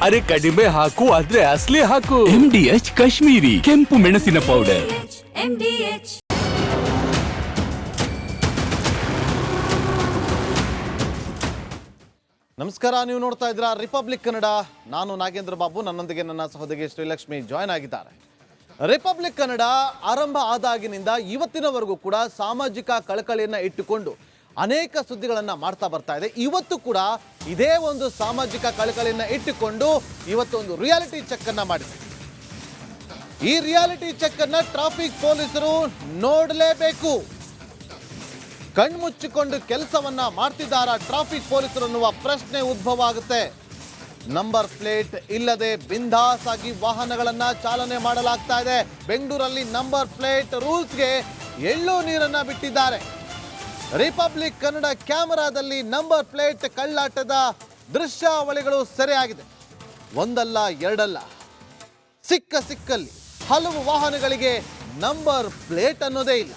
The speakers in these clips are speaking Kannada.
ಅರೆ ಕಡಿಮೆ ಹಾಕು ಆದ್ರೆ ಅಸಲಿ ಹಾಕು. MDH ಕಾಶ್ಮೀರಿ ಕೆಂಪು ಮೆಣಸಿನ ಪೌಡರ್. MDH. ನಮಸ್ಕಾರ, ನೀವು ನೋಡ್ತಾ ಇದ್ದೀರಾ ರಿಪಬ್ಲಿಕ್ ಕನ್ನಡ. ನಾನು ನಾಗೇಂದ್ರ ಬಾಬು, ನನ್ನೊಂದಿಗೆ ನನ್ನ ಸಹೋದರಿ ಶ್ರೀಲಕ್ಷ್ಮಿ ಜಾಯ್ನ್ ಆಗಿದ್ದಾರೆ. ರಿಪಬ್ಲಿಕ್ ಕನ್ನಡ ಆರಂಭ ಆದಾಗಿನಿಂದ ಇವತ್ತಿನವರೆಗೂ ಕೂಡ ಸಾಮಾಜಿಕ ಕಳಕಳಿಯನ್ನು ಇಟ್ಟುಕೊಂಡು ಅನೇಕ ಸುದ್ದಿಗಳನ್ನು ಮಾಡ್ತಾ ಬರ್ತಾ ಇದೆ. ಇವತ್ತು ಕೂಡ ಇದೇ ಒಂದು ಸಾಮಾಜಿಕ ಕಳಕಳಿಯನ್ನು ಇಟ್ಟುಕೊಂಡು ಇವತ್ತು ಒಂದು ರಿಯಾಲಿಟಿ ಚೆಕ್ ಅನ್ನ ಮಾಡಿದೆ. ಈ ರಿಯಾಲಿಟಿ ಚೆಕ್ ಅನ್ನ ಟ್ರಾಫಿಕ್ ಪೊಲೀಸರು ನೋಡಲೇಬೇಕು. ಕಣ್ಮುಚ್ಚಿಕೊಂಡು ಕೆಲಸವನ್ನ ಮಾಡ್ತಿದ್ದಾರಾ ಟ್ರಾಫಿಕ್ ಪೊಲೀಸರು ಅನ್ನುವ ಪ್ರಶ್ನೆ ಉದ್ಭವ ಆಗುತ್ತೆ. ನಂಬರ್ ಪ್ಲೇಟ್ ಇಲ್ಲದೆ ಬಿಂದಾಸ್ ಆಗಿ ವಾಹನಗಳನ್ನ ಚಾಲನೆ ಮಾಡಲಾಗ್ತಾ ಇದೆ. ಬೆಂಗಳೂರಲ್ಲಿ ನಂಬರ್ ಪ್ಲೇಟ್ ರೂಲ್ಸ್ಗೆ ಎಳ್ಳು ನೀರನ್ನ ಬಿಟ್ಟಿದ್ದಾರೆ. ರಿಪಬ್ಲಿಕ್ ಕನ್ನಡ ಕ್ಯಾಮೆರಾದಲ್ಲಿ ನಂಬರ್ ಪ್ಲೇಟ್ ಕಳ್ಳಾಟದ ದೃಶ್ಯಾವಳಿಗಳು ಸೆರೆಯಾಗಿದೆ. ಒಂದಲ್ಲ ಎರಡಲ್ಲ, ಸಿಕ್ಕಲ್ಲಿ ಹಲವು ವಾಹನಗಳಿಗೆ ನಂಬರ್ ಪ್ಲೇಟ್ ಅನ್ನೋದೇ ಇಲ್ಲ.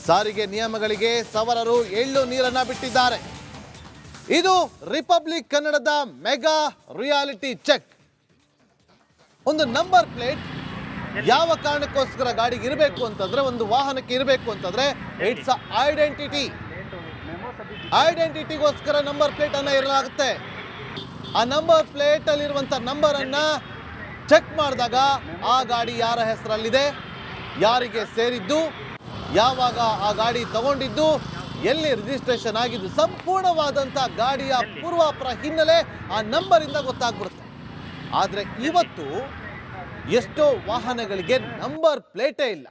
ಸಾರಿಗೆ ನಿಯಮಗಳಿಗೆ ಸವಾರರು ಎಳ್ಳು ನೀರನ್ನ ಬಿಟ್ಟಿದ್ದಾರೆ. ಇದು ರಿಪಬ್ಲಿಕ್ ಕನ್ನಡದ ಮೆಗಾ ರಿಯಾಲಿಟಿ ಚೆಕ್. ಒಂದು ನಂಬರ್ ಪ್ಲೇಟ್ ಯಾವ ಕಾರಣಕ್ಕೋಸ್ಕರ ಗಾಡಿಗೆ ಇರಬೇಕು ಅಂತಂದ್ರೆ, ಒಂದು ವಾಹನಕ್ಕೆ ಇರಬೇಕು ಅಂತಂದ್ರೆ ಇಟ್ಸ್ ಐಡೆಂಟಿಟಿಗೋಸ್ಕರ ನಂಬರ್ ಪ್ಲೇಟ್ ಅನ್ನ ಇರಲಾಗುತ್ತೆ. ಆ ನಂಬರ್ ಪ್ಲೇಟ್ ಅಲ್ಲಿರುವಂತ ನಂಬರ್ ಅನ್ನ ಚೆಕ್ ಮಾಡಿದಾಗ ಆ ಗಾಡಿ ಯಾರ ಹೆಸರಲ್ಲಿದೆ, ಯಾರಿಗೆ ಸೇರಿದ್ದು, ಯಾವಾಗ ಆ ಗಾಡಿ ತಗೊಂಡಿದ್ದು, ಎಲ್ಲಿ ರಿಜಿಸ್ಟ್ರೇಷನ್ ಆಗಿದ್ದು, ಸಂಪೂರ್ಣವಾದಂಥ ಗಾಡಿಯ ಪೂರ್ವಾಪರ ಹಿನ್ನೆಲೆ ಆ ನಂಬರಿಂದ ಗೊತ್ತಾಗ್ಬಿಡುತ್ತೆ. ಆದರೆ ಇವತ್ತು ಎಷ್ಟೋ ವಾಹನಗಳಿಗೆ ನಂಬರ್ ಪ್ಲೇಟೇ ಇಲ್ಲ,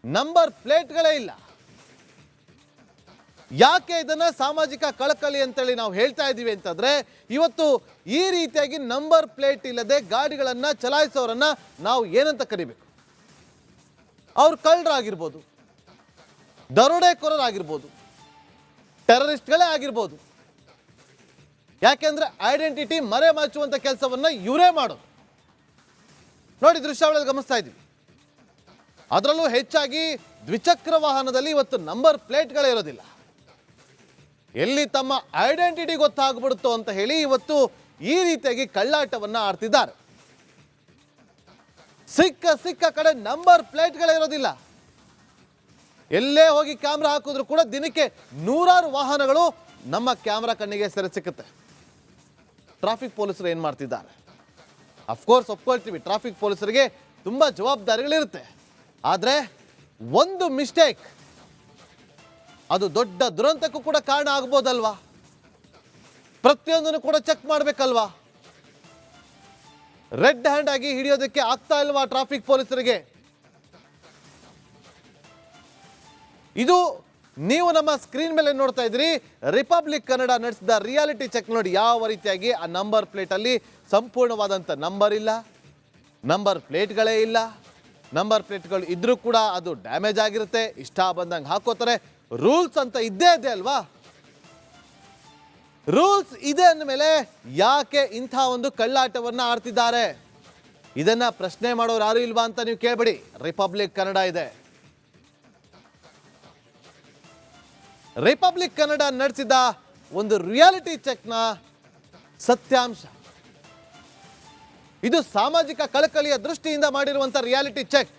ನಂಬರ್ ಪ್ಲೇಟ್ಗಳೇ ಇಲ್ಲ. ಯಾಕೆ ಇದನ್ನ ಸಾಮಾಜಿಕ ಕಳಕಳಿ ಅಂತೇಳಿ ನಾವು ಹೇಳ್ತಾ ಇದ್ದೀವಿ ಅಂತಂದ್ರೆ, ಇವತ್ತು ಈ ರೀತಿಯಾಗಿ ನಂಬರ್ ಪ್ಲೇಟ್ ಇಲ್ಲದೆ ಗಾಡಿಗಳನ್ನ ಚಲಾಯಿಸೋರನ್ನ ನಾವು ಏನಂತ ಕರಿಬೇಕು? ಅವ್ರು ಕಳ್ಳರಾಗಿರ್ಬೋದು, ದರೋಡೆಕೋರರಾಗಿರ್ಬೋದು, ಟೆರರಿಸ್ಟ್ಗಳೇ ಆಗಿರ್ಬೋದು. ಯಾಕೆಂದ್ರೆ ಐಡೆಂಟಿಟಿ ಮರೆ ಮಾಚುವಂತ ಕೆಲಸವನ್ನ ಇವರೇ ಮಾಡೋದು. ನೋಡಿ, ದೃಶ್ಯಾವಳಿಯಲ್ಲಿ ಗಮನಿಸ್ತಾ ಇದ್ದೀವಿ. ಅದರಲ್ಲೂ ಹೆಚ್ಚಾಗಿ ದ್ವಿಚಕ್ರ ವಾಹನದಲ್ಲಿ ಇವತ್ತು ನಂಬರ್ ಪ್ಲೇಟ್ಗಳೇ ಇರೋದಿಲ್ಲ. ಎಲ್ಲಿ ತಮ್ಮ ಐಡೆಂಟಿಟಿ ಗೊತ್ತಾಗ್ಬಿಡುತ್ತೋ ಅಂತ ಹೇಳಿ ಇವತ್ತು ಈ ರೀತಿಯಾಗಿ ಕಳ್ಳಾಟವನ್ನ ಆಡ್ತಿದ್ದಾರೆ. ಸಿಕ್ಕ ಕಡೆ ನಂಬರ್ ಪ್ಲೇಟ್ಗಳೇ ಇರೋದಿಲ್ಲ. ಎಲ್ಲೇ ಹೋಗಿ ಕ್ಯಾಮ್ರಾ ಹಾಕಿದ್ರು ಕೂಡ ದಿನಕ್ಕೆ ನೂರಾರು ವಾಹನಗಳು ನಮ್ಮ ಕ್ಯಾಮ್ರಾ ಕಣ್ಣಿಗೆ ಸೆರೆ ಸಿಕ್ಕುತ್ತೆ. ಟ್ರಾಫಿಕ್ ಪೊಲೀಸರು ಏನ್ ಮಾಡ್ತಿದ್ದಾರೆ? ಅಫ್ಕೋರ್ಸ್ ಒಪ್ಕೊಳ್ತೀವಿ, ಟ್ರಾಫಿಕ್ ಪೊಲೀಸರಿಗೆ ತುಂಬಾ ಜವಾಬ್ದಾರಿಗಳಿರುತ್ತೆ. ಆದ್ರೆ ಒಂದು ಮಿಸ್ಟೇಕ್ ಅದು ದೊಡ್ಡ ದುರಂತಕ್ಕೂ ಕೂಡ ಕಾರಣ ಆಗ್ಬೋದಲ್ವಾ? ಪ್ರತಿಯೊಂದನ್ನು ಕೂಡ ಚೆಕ್ ಮಾಡ್ಬೇಕಲ್ವಾ? ರೆಡ್ ಹ್ಯಾಂಡ್ ಆಗಿ ಹಿಡಿಯೋದಕ್ಕೆ ಆಗ್ತಾ ಇಲ್ವಾ ಟ್ರಾಫಿಕ್ ಪೊಲೀಸರಿಗೆ? ಇದು ನೀವು ನಮ್ಮ ಸ್ಕ್ರೀನ್ ಮೇಲೆ ನೋಡ್ತಾ ಇದ್ರಿ, ರಿಪಬ್ಲಿಕ್ ಕನ್ನಡ ನಡೆಸಿದ ರಿಯಾಲಿಟಿ ಚೆಕ್. ನೋಡಿ ಯಾವ ರೀತಿಯಾಗಿ ಆ ನಂಬರ್ ಪ್ಲೇಟ್ ಅಲ್ಲಿ ಸಂಪೂರ್ಣವಾದಂಥ ನಂಬರ್ ಇಲ್ಲ, ನಂಬರ್ ಪ್ಲೇಟ್ಗಳೇ ಇಲ್ಲ. ನಂಬರ್ ಪ್ಲೇಟ್ಗಳು ಇದ್ರೂ ಕೂಡ ಅದು ಡ್ಯಾಮೇಜ್ ಆಗಿರುತ್ತೆ, ಇಷ್ಟ ಬಂದಂಗೆ ಹಾಕೋತಾರೆ. ರೂಲ್ಸ್ ಅಂತ ಇದ್ದೇ ಇದೆ ಅಲ್ವಾ? ರೂಲ್ಸ್ ಇದೆ ಅಂದಮೇಲೆ ಯಾಕೆ ಇಂಥ ಒಂದು ಕಳ್ಳಾಟವನ್ನ ಆಡ್ತಿದ್ದಾರೆ? ಇದನ್ನ ಪ್ರಶ್ನೆ ಮಾಡೋರು ಯಾರು ಇಲ್ವಾ ಅಂತ ನೀವು ಕೇಳಬೇಡಿ. ರಿಪಬ್ಲಿಕ್ ಕನ್ನಡ ಇದೆ. ರಿಪಬ್ಲಿಕ್ ಕನ್ನಡ ನಡೆಸಿದ ಒಂದು ರಿಯಾಲಿಟಿ ಚೆಕ್ನ ಸತ್ಯಾಂಶ ಇದು. ಸಾಮಾಜಿಕ ಕಳಕಳಿಯ ದೃಷ್ಟಿಯಿಂದ ಮಾಡಿರುವಂತ ರಿಯಾಲಿಟಿ ಚೆಕ್.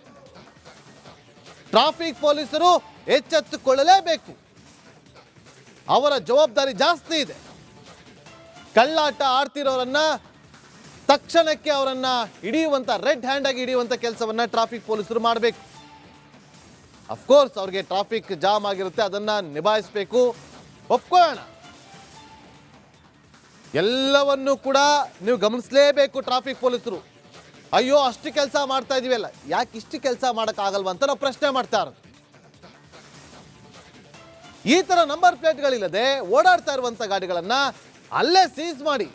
ಟ್ರಾಫಿಕ್ ಪೊಲೀಸರು ಎಚ್ಚೆತ್ತುಕೊಳ್ಳಲೇಬೇಕು. ಅವರ ಜವಾಬ್ದಾರಿ ಜಾಸ್ತಿ ಇದೆ. ಕಳ್ಳಾಟ ಆಡ್ತಿರೋರನ್ನ ತಕ್ಷಣಕ್ಕೆ ಅವರನ್ನ ಹಿಡಿಯುವಂತ, ರೆಡ್ ಹ್ಯಾಂಡ್ ಆಗಿ ಹಿಡಿಯುವಂತ ಕೆಲಸವನ್ನ ಟ್ರಾಫಿಕ್ ಪೊಲೀಸರು ಮಾಡಬೇಕು. ಅಫ್ಕೋರ್ಸ್ ಅವ್ರಿಗೆ ಟ್ರಾಫಿಕ್ ಜಾಮ್ ಆಗಿರುತ್ತೆ, ಅದನ್ನ ನಿಭಾಯಿಸಬೇಕು, ಒಪ್ಕೊಳ್ಳೋಣ. ಎಲ್ಲವನ್ನೂ ಕೂಡ ನೀವು ಗಮನಿಸಲೇಬೇಕು ಟ್ರಾಫಿಕ್ ಪೊಲೀಸರು. ಅಯ್ಯೋ ಅಷ್ಟು ಕೆಲಸ ಮಾಡ್ತಾ ಇದೀವಲ್ಲ, ಯಾಕೆ ಇಷ್ಟು ಕೆಲಸ ಮಾಡೋಕ್ಕಾಗಲ್ವಾ ಅಂತ ನಾವು ಪ್ರಶ್ನೆ ಮಾಡ್ತಾ ಇರೋದು. ಈ ತರ ನಂಬರ್ ಪ್ಲೇಟ್ಗಳಿಲ್ಲದೆ ಓಡಾಡ್ತಾ ಇರುವಂತ ಗಾಡಿಗಳನ್ನ ಅಲ್ಲೇ ಸೀಸ್ ಮಾಡಿ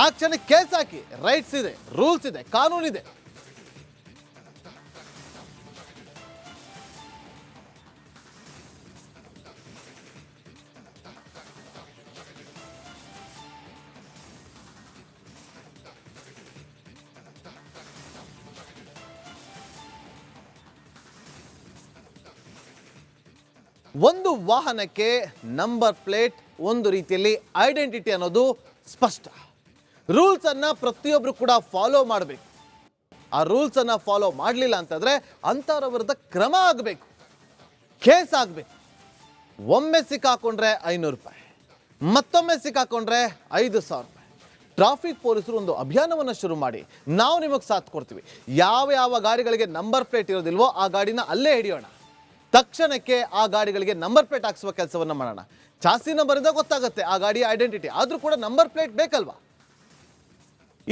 ಆ ಕ್ಷಣಕ್ಕೆ ಕೇಸ್ ಹಾಕಿ. ರೈಟ್ಸ್ ಇದೆ, ರೂಲ್ಸ್ ಇದೆ, ಕಾನೂನಿದೆ. ಒಂದು ವಾಹನಕ್ಕೆ ನಂಬರ್ ಪ್ಲೇಟ್ ಒಂದು ರೀತಿಯಲ್ಲಿ ಐಡೆಂಟಿಟಿ ಅನ್ನೋದು ಸ್ಪಷ್ಟ. ರೂಲ್ಸನ್ನು ಪ್ರತಿಯೊಬ್ಬರು ಕೂಡ ಫಾಲೋ ಮಾಡಬೇಕು. ಆ ರೂಲ್ಸನ್ನು ಫಾಲೋ ಮಾಡಲಿಲ್ಲ ಅಂತಂದರೆ ಅಂಥವ್ರ ವಿರುದ್ಧ ಕ್ರಮ ಆಗಬೇಕು, ಕೇಸ್ ಆಗಬೇಕು. ಒಮ್ಮೆ ಸಿಕ್ಕಾಕೊಂಡ್ರೆ 500 ರೂಪಾಯಿ, ಮತ್ತೊಮ್ಮೆ ಸಿಕ್ಕಾಕೊಂಡ್ರೆ 5,000 ರೂಪಾಯಿ. ಟ್ರಾಫಿಕ್ ಪೊಲೀಸರು ಒಂದು ಅಭಿಯಾನವನ್ನು ಶುರು ಮಾಡಿ, ನಾವು ನಿಮಗೆ ಸಾಥ್ ಕೊಡ್ತೀವಿ. ಯಾವ ಗಾಡಿಗಳಿಗೆ ನಂಬರ್ ಪ್ಲೇಟ್ ಇರೋದಿಲ್ವೋ ಆ ಗಾಡಿನ ಅಲ್ಲೇ ಹಿಡಿಯೋಣ. ತಕ್ಷಣಕ್ಕೆ ಆ ಗಾಡಿಗಳಿಗೆ ನಂಬರ್ ಪ್ಲೇಟ್ ಹಾಕ್ಸುವ ಕೆಲಸವನ್ನು ಮಾಡೋಣ. ಚಾಸಿ ನಂಬರಿಂದ ಗೊತ್ತಾಗುತ್ತೆ ಆ ಗಾಡಿಯ ಐಡೆಂಟಿಟಿ, ಆದರೂ ಕೂಡ ನಂಬರ್ ಪ್ಲೇಟ್ ಬೇಕಲ್ವಾ?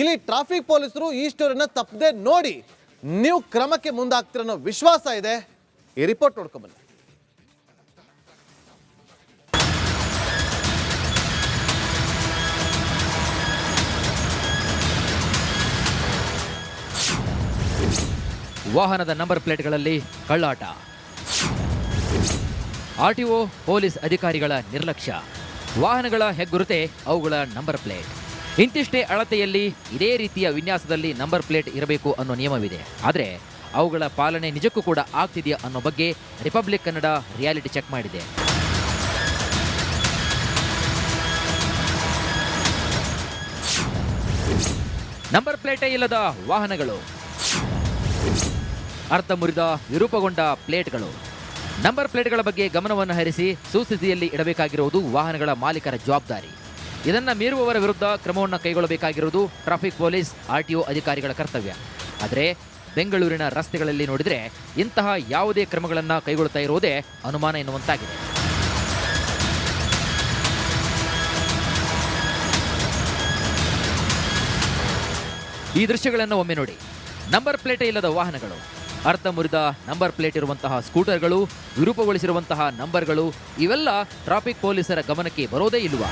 ಇಲ್ಲಿ ಟ್ರಾಫಿಕ್ ಪೊಲೀಸರು ಈ ಸ್ಟೋರಿನ ತಪ್ಪದೆ ನೋಡಿ ನೀವು ಕ್ರಮಕ್ಕೆ ಮುಂದಾಗ್ತಿರೋ ಅನ್ನೋ ವಿಶ್ವಾಸ ಇದೆ. ಈ ರಿಪೋರ್ಟ್ ನೋಡ್ಕೊಂಬನ್ನಿ. ವಾಹನದ ನಂಬರ್ ಪ್ಲೇಟ್ಗಳಲ್ಲಿ ಕಳ್ಳಾಟ, ಆರ್ಟಿಒ ಪೊಲೀಸ್ ಅಧಿಕಾರಿಗಳ ನಿರ್ಲಕ್ಷ್ಯ, ವಾಹನಗಳ ಹೆಗ್ಗುರುತೆ ಅವುಗಳ ನಂಬರ್ ಪ್ಲೇಟ್. ಇಂತಿಷ್ಟೇ ಅಳತೆಯಲ್ಲಿ ಇದೇ ರೀತಿಯ ವಿನ್ಯಾಸದಲ್ಲಿ ನಂಬರ್ ಪ್ಲೇಟ್ ಇರಬೇಕು ಅನ್ನೋ ನಿಯಮವಿದೆ. ಆದರೆ ಅವುಗಳ ಪಾಲನೆ ನಿಜಕ್ಕೂ ಕೂಡ ಆಗ್ತಿದೆಯಾ ಅನ್ನೋ ಬಗ್ಗೆ ರಿಪಬ್ಲಿಕ್ ಕನ್ನಡ ರಿಯಾಲಿಟಿ ಚೆಕ್ ಮಾಡಿದೆ. ನಂಬರ್ ಪ್ಲೇಟೇ ಇಲ್ಲದ ವಾಹನಗಳು, ಅರ್ಧ ಮುರಿದ ವಿರೂಪಗೊಂಡ ಪ್ಲೇಟ್ಗಳು. ನಂಬರ್ ಪ್ಲೇಟ್ಗಳ ಬಗ್ಗೆ ಗಮನವನ್ನು ಹರಿಸಿ ಸುಸ್ಥಿತಿಯಲ್ಲಿ ಇಡಬೇಕಾಗಿರುವುದು ವಾಹನಗಳ ಮಾಲೀಕರ ಜವಾಬ್ದಾರಿ. ಇದನ್ನು ಮೀರುವವರ ವಿರುದ್ಧ ಕ್ರಮವನ್ನು ಕೈಗೊಳ್ಳಬೇಕಾಗಿರುವುದು ಟ್ರಾಫಿಕ್ ಪೊಲೀಸ್, ಆರ್ಟಿಒ ಅಧಿಕಾರಿಗಳ ಕರ್ತವ್ಯ. ಆದರೆ ಬೆಂಗಳೂರಿನ ರಸ್ತೆಗಳಲ್ಲಿ ನೋಡಿದರೆ ಇಂತಹ ಯಾವುದೇ ಕ್ರಮಗಳನ್ನು ಕೈಗೊಳ್ಳುತ್ತಾ ಇರುವುದೇ ಅನುಮಾನ ಎನ್ನುವಂತಾಗಿದೆ. ಈ ದೃಶ್ಯಗಳನ್ನು ಒಮ್ಮೆ ನೋಡಿ. ನಂಬರ್ ಪ್ಲೇಟೇ ಇಲ್ಲದ ವಾಹನಗಳು, ಅರ್ಧ ಮುರಿದ ನಂಬರ್ ಪ್ಲೇಟ್ ಇರುವಂತಹ ಸ್ಕೂಟರ್ಗಳು, ವಿರೂಪಗೊಳಿಸಿರುವಂತಹ ನಂಬರ್ಗಳು, ಇವೆಲ್ಲ ಟ್ರಾಫಿಕ್ ಪೊಲೀಸರ ಗಮನಕ್ಕೆ ಬರೋದೇ ಇಲ್ವಾ?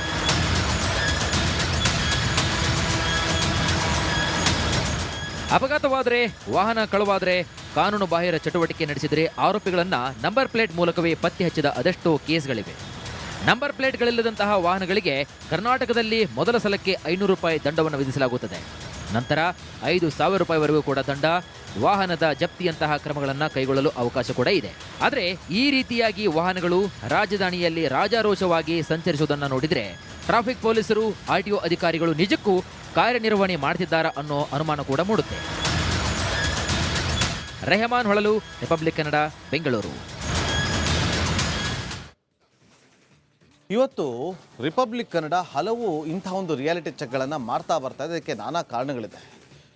ಅಪಘಾತವಾದರೆ, ವಾಹನ ಕಳವಾದರೆ, ಕಾನೂನು ಬಾಹಿರ ಚಟುವಟಿಕೆ ನಡೆಸಿದರೆ ಆರೋಪಿಗಳನ್ನು ನಂಬರ್ ಪ್ಲೇಟ್ ಮೂಲಕವೇ ಪತ್ತೆ ಹಚ್ಚಿದ ಅದೆಷ್ಟೋ ಕೇಸ್ಗಳಿವೆ. ನಂಬರ್ ಪ್ಲೇಟ್ಗಳಿಲ್ಲದಂತಹ ವಾಹನಗಳಿಗೆ ಕರ್ನಾಟಕದಲ್ಲಿ ಮೊದಲ ಸಲಕ್ಕೆ 500 ರೂಪಾಯಿ ದಂಡವನ್ನು ವಿಧಿಸಲಾಗುತ್ತದೆ. ನಂತರ 5,000 ರೂಪಾಯಿವರೆಗೂ ಕೂಡ ದಂಡ, ವಾಹನದ ಜಪ್ತಿಯಂತಹ ಕ್ರಮಗಳನ್ನು ಕೈಗೊಳ್ಳಲು ಅವಕಾಶ ಕೂಡ ಇದೆ. ಆದರೆ ಈ ರೀತಿಯಾಗಿ ವಾಹನಗಳು ರಾಜಧಾನಿಯಲ್ಲಿ ರಾಜಾರೋಷವಾಗಿ ಸಂಚರಿಸುವುದನ್ನು ನೋಡಿದರೆ ಟ್ರಾಫಿಕ್ ಪೊಲೀಸರು, ಆರ್ಟಿಒ ಅಧಿಕಾರಿಗಳು ನಿಜಕ್ಕೂ ಕಾರ್ಯನಿರ್ವಹಣೆ ಮಾಡ್ತಿದ್ದಾರಾ ಅನ್ನೋ ಅನುಮಾನ ಕೂಡ ಮೂಡುತ್ತೆ. ರೆಹಮಾನ್ ಹೊಳಲು, ರಿಪಬ್ಲಿಕ್ ಕನ್ನಡ, ಬೆಂಗಳೂರು. ಇವತ್ತು ರಿಪಬ್ಲಿಕ್ ಕನ್ನಡ ಹಲವು ಇಂಥ ಒಂದು ರಿಯಾಲಿಟಿ ಚೆಕ್ಗಳನ್ನು ಮಾಡ್ತಾ ಬರ್ತಾ ಇದೆ. ಇದಕ್ಕೆ ನಾನಾ ಕಾರಣಗಳಿದೆ.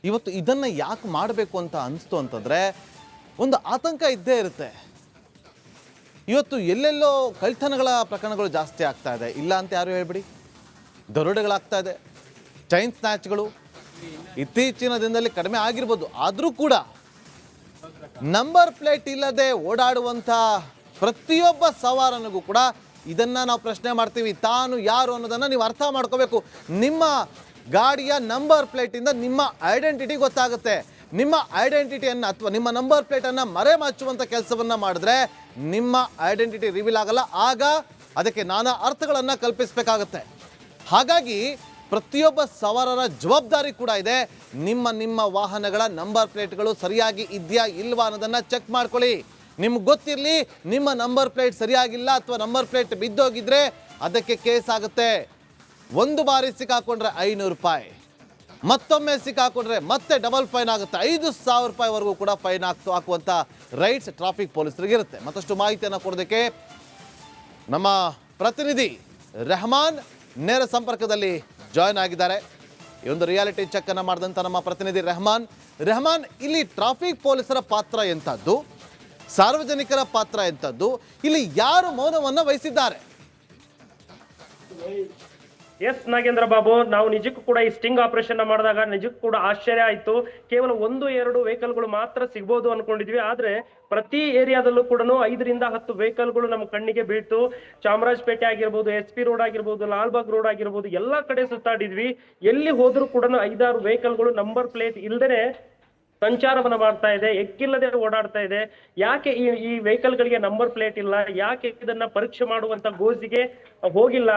ಇವತ್ತು ಇದನ್ನು ಯಾಕೆ ಮಾಡಬೇಕು ಅಂತ ಅನಿಸ್ತು ಅಂತಂದರೆ ಒಂದು ಆತಂಕ ಇದ್ದೇ ಇರುತ್ತೆ. ಇವತ್ತು ಎಲ್ಲೆಲ್ಲೋ ಕಳ್ತನಗಳ ಪ್ರಕರಣಗಳು ಜಾಸ್ತಿ ಆಗ್ತಾ ಇದೆ, ಇಲ್ಲ ಅಂತ ಯಾರು ಹೇಳ್ಬಿಡಿ. ದರೋಡೆಗಳಾಗ್ತಾ ಇದೆ, ಚೈನ್ ಸ್ನ್ಯಾಚ್ಗಳು ಇತ್ತೀಚಿನ ದಿನದಲ್ಲಿ ಕಡಿಮೆ ಆಗಿರ್ಬೋದು. ಆದರೂ ಕೂಡ ನಂಬರ್ ಪ್ಲೇಟ್ ಇಲ್ಲದೆ ಓಡಾಡುವಂಥ ಪ್ರತಿಯೊಬ್ಬ ಸವಾರನಿಗೂ ಕೂಡ ಇದನ್ನು ನಾವು ಪ್ರಶ್ನೆ ಮಾಡ್ತೀವಿ. ತಾನು ಯಾರು ಅನ್ನೋದನ್ನು ನೀವು ಅರ್ಥ ಮಾಡ್ಕೋಬೇಕು. ನಿಮ್ಮ ಗಾಡಿಯ ನಂಬರ್ ಪ್ಲೇಟಿಂದ ನಿಮ್ಮ ಐಡೆಂಟಿಟಿ ಗೊತ್ತಾಗುತ್ತೆ. ನಿಮ್ಮ ಐಡೆಂಟಿಟಿಯನ್ನು ಅಥವಾ ನಿಮ್ಮ ನಂಬರ್ ಪ್ಲೇಟನ್ನು ಮರೆಮಾಚುವಂಥ ಕೆಲಸವನ್ನು ಮಾಡಿದ್ರೆ ನಿಮ್ಮ ಐಡೆಂಟಿಟಿ ರಿವೀಲ್ ಆಗಲ್ಲ. ಆಗ ಅದಕ್ಕೆ ನಾನಾ ಅರ್ಥಗಳನ್ನು ಕಲ್ಪಿಸಬೇಕಾಗತ್ತೆ. ಹಾಗಾಗಿ ಪ್ರತಿಯೊಬ್ಬ ಸವಾರರ ಜವಾಬ್ದಾರಿ ಕೂಡ ಇದೆ. ನಿಮ್ಮ ವಾಹನಗಳ ನಂಬರ್ ಪ್ಲೇಟ್ಗಳು ಸರಿಯಾಗಿ ಇದೆಯಾ ಇಲ್ವಾ ಅನ್ನೋದನ್ನು ಚೆಕ್ ಮಾಡ್ಕೊಳ್ಳಿ. ನಿಮ್ಗೆ ಗೊತ್ತಿರಲಿ, ನಿಮ್ಮ ನಂಬರ್ ಪ್ಲೇಟ್ ಸರಿಯಾಗಿಲ್ಲ ಅಥವಾ ನಂಬರ್ ಪ್ಲೇಟ್ ಬಿದ್ದೋಗಿದ್ರೆ ಅದಕ್ಕೆ ಕೇಸ್ ಆಗುತ್ತೆ. ಒಂದು ಬಾರಿ ಸಿಕ್ಕಾಕೊಂಡ್ರೆ 500 ರೂಪಾಯಿ, ಮತ್ತೊಮ್ಮೆ ಸಿಕ್ಕಾಕೊಂಡ್ರೆ ಮತ್ತೆ ಡಬಲ್ ಫೈನ್ ಆಗುತ್ತೆ. 5,000 ರೂಪಾಯಿವರೆಗೂ ಕೂಡ ಫೈನ್ ಹಾಕುವಂಥ ರೈಟ್ಸ್ ಟ್ರಾಫಿಕ್ ಪೊಲೀಸರಿಗೆ ಇರುತ್ತೆ. ಮತ್ತಷ್ಟು ಮಾಹಿತಿಯನ್ನು ಕೊಡೋದಕ್ಕೆ ನಮ್ಮ ಪ್ರತಿನಿಧಿ ರೆಹಮಾನ್ ನೇರ ಸಂಪರ್ಕದಲ್ಲಿ ಜಾಯ್ನ್ ಆಗಿದ್ದಾರೆ. ಈ ಒಂದು ರಿಯಾಲಿಟಿ ಚೆಕ್ ಅನ್ನು ಮಾಡಿದಂಥ ನಮ್ಮ ಪ್ರತಿನಿಧಿ ರೆಹಮಾನ್, ಇಲ್ಲಿ ಟ್ರಾಫಿಕ್ ಪೊಲೀಸರ ಪಾತ್ರ ಎಂಥದ್ದು, ಸಾರ್ವಜನಿಕರ ಪಾತ್ರ ಎಂಥದ್ದು, ಇಲ್ಲಿ ಯಾರು ಮೌನವನ್ನು ವಹಿಸಿದ್ದಾರೆ? ಎಸ್ ನಾಗೇಂದ್ರ ಬಾಬು, ನಾವು ನಿಜಕ್ಕೂ ಕೂಡ ಈ ಸ್ಟಿಂಗ್ ಆಪರೇಷನ್ ಮಾಡಿದಾಗ ನಿಜಕ್ಕೂ ಕೂಡ ಆಶ್ಚರ್ಯ ಆಯ್ತು. ಕೇವಲ 1-2 ವೆಹಿಕಲ್ಗಳು ಮಾತ್ರ ಸಿಗ್ಬೋದು ಅನ್ಕೊಂಡಿದ್ವಿ. ಆದ್ರೆ ಪ್ರತಿ ಏರಿಯಾದಲ್ಲೂ ಕೂಡ 5ರಿಂದ 10 ವೆಹಿಕಲ್ಗಳು ನಮ್ಮ ಕಣ್ಣಿಗೆ ಬೀಳ್ತು. ಚಾಮರಾಜಪೇಟೆ ಆಗಿರ್ಬೋದು, SP ರೋಡ್ ಆಗಿರ್ಬೋದು, ಲಾಲ್ಬಾಗ್ ರೋಡ್ ಆಗಿರ್ಬೋದು, ಎಲ್ಲಾ ಕಡೆ ಸುತ್ತಾಡಿದ್ವಿ. ಎಲ್ಲಿ ಹೋದ್ರೂ ಕೂಡ 5-6 ವೆಹಿಕಲ್ಗಳು ನಂಬರ್ ಪ್ಲೇಟ್ ಇಲ್ದೇನೆ ಸಂಚಾರವನ್ನ ಮಾಡ್ತಾ ಇದೆ, ಎಕ್ಕಿಲ್ಲದೆ ಓಡಾಡ್ತಾ ಇದೆ. ಯಾಕೆ ಈ ವೆಹಿಕಲ್ ಗಳಿಗೆ ನಂಬರ್ ಪ್ಲೇಟ್ ಇಲ್ಲ? ಯಾಕೆ ಇದನ್ನ ಪರೀಕ್ಷೆ ಮಾಡುವಂತ ಗೋಜಿಗೆ ಹೋಗಿಲ್ಲ?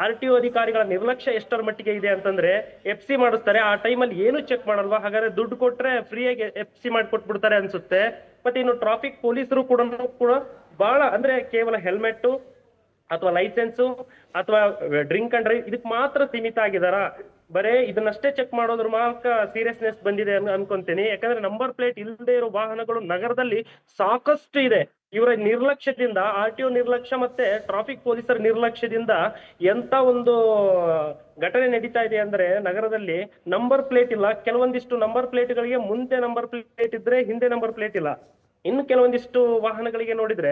RTO ಅಧಿಕಾರಿಗಳ ನಿರ್ಲಕ್ಷ್ಯ ಎಷ್ಟರ ಮಟ್ಟಿಗೆ ಇದೆ ಅಂತಂದ್ರೆ FC ಮಾಡಿಸ್ತಾರೆ, ಆ ಟೈಮಲ್ಲಿ ಏನು ಚೆಕ್ ಮಾಡಲ್ವಾ? ಹಾಗಾದ್ರೆ ದುಡ್ಡು ಕೊಟ್ರೆ ಫ್ರೀಯಾಗಿ FC ಮಾಡಿಕೊಟ್ಬಿಡ್ತಾರೆ ಅನ್ಸುತ್ತೆ. ಮತ್ತೆ ಇನ್ನು ಟ್ರಾಫಿಕ್ ಪೊಲೀಸರು ಕೂಡ ಬಹಳ ಅಂದ್ರೆ ಕೇವಲ ಹೆಲ್ಮೆಟ್ ಅಥವಾ ಲೈಸೆನ್ಸು ಅಥವಾ ಡ್ರಿಂಕ್ ಅಂಡ್ ಡ್ರೈವ್ ಇದಕ್ಕೆ ಮಾತ್ರ ಸೀಮಿತ ಆಗಿದಾರ? ಬರೇ ಇದನ್ನಷ್ಟೇ ಚೆಕ್ ಮಾಡೋದ್ರ ಮೂಲಕ ಸೀರಿಯಸ್ನೆಸ್ ಬಂದಿದೆ ಅನ್ಕೊಂತೀನಿ. ಯಾಕಂದ್ರೆ ನಂಬರ್ ಪ್ಲೇಟ್ ಇಲ್ಲದೆ ಇರೋ ವಾಹನಗಳು ನಗರದಲ್ಲಿ ಸಾಕಷ್ಟು ಇದೆ. ಇವರ ನಿರ್ಲಕ್ಷ್ಯದಿಂದ, RTO ನಿರ್ಲಕ್ಷ್ಯ ಮತ್ತೆ ಟ್ರಾಫಿಕ್ ಪೊಲೀಸರ ನಿರ್ಲಕ್ಷ್ಯದಿಂದ ಎಂತ ಒಂದು ಘಟನೆ ನಡೀತಾ ಇದೆ ಅಂದ್ರೆ, ನಗರದಲ್ಲಿ ನಂಬರ್ ಪ್ಲೇಟ್ ಇಲ್ಲ. ಕೆಲವೊಂದಿಷ್ಟು ನಂಬರ್ ಪ್ಲೇಟ್ಗಳಿಗೆ ಮುಂದೆ ನಂಬರ್ ಪ್ಲೇಟ್ ಇದ್ರೆ ಹಿಂದೆ ನಂಬರ್ ಪ್ಲೇಟ್ ಇಲ್ಲ. ಇನ್ನು ಕೆಲವೊಂದಿಷ್ಟು ವಾಹನಗಳಿಗೆ ನೋಡಿದ್ರೆ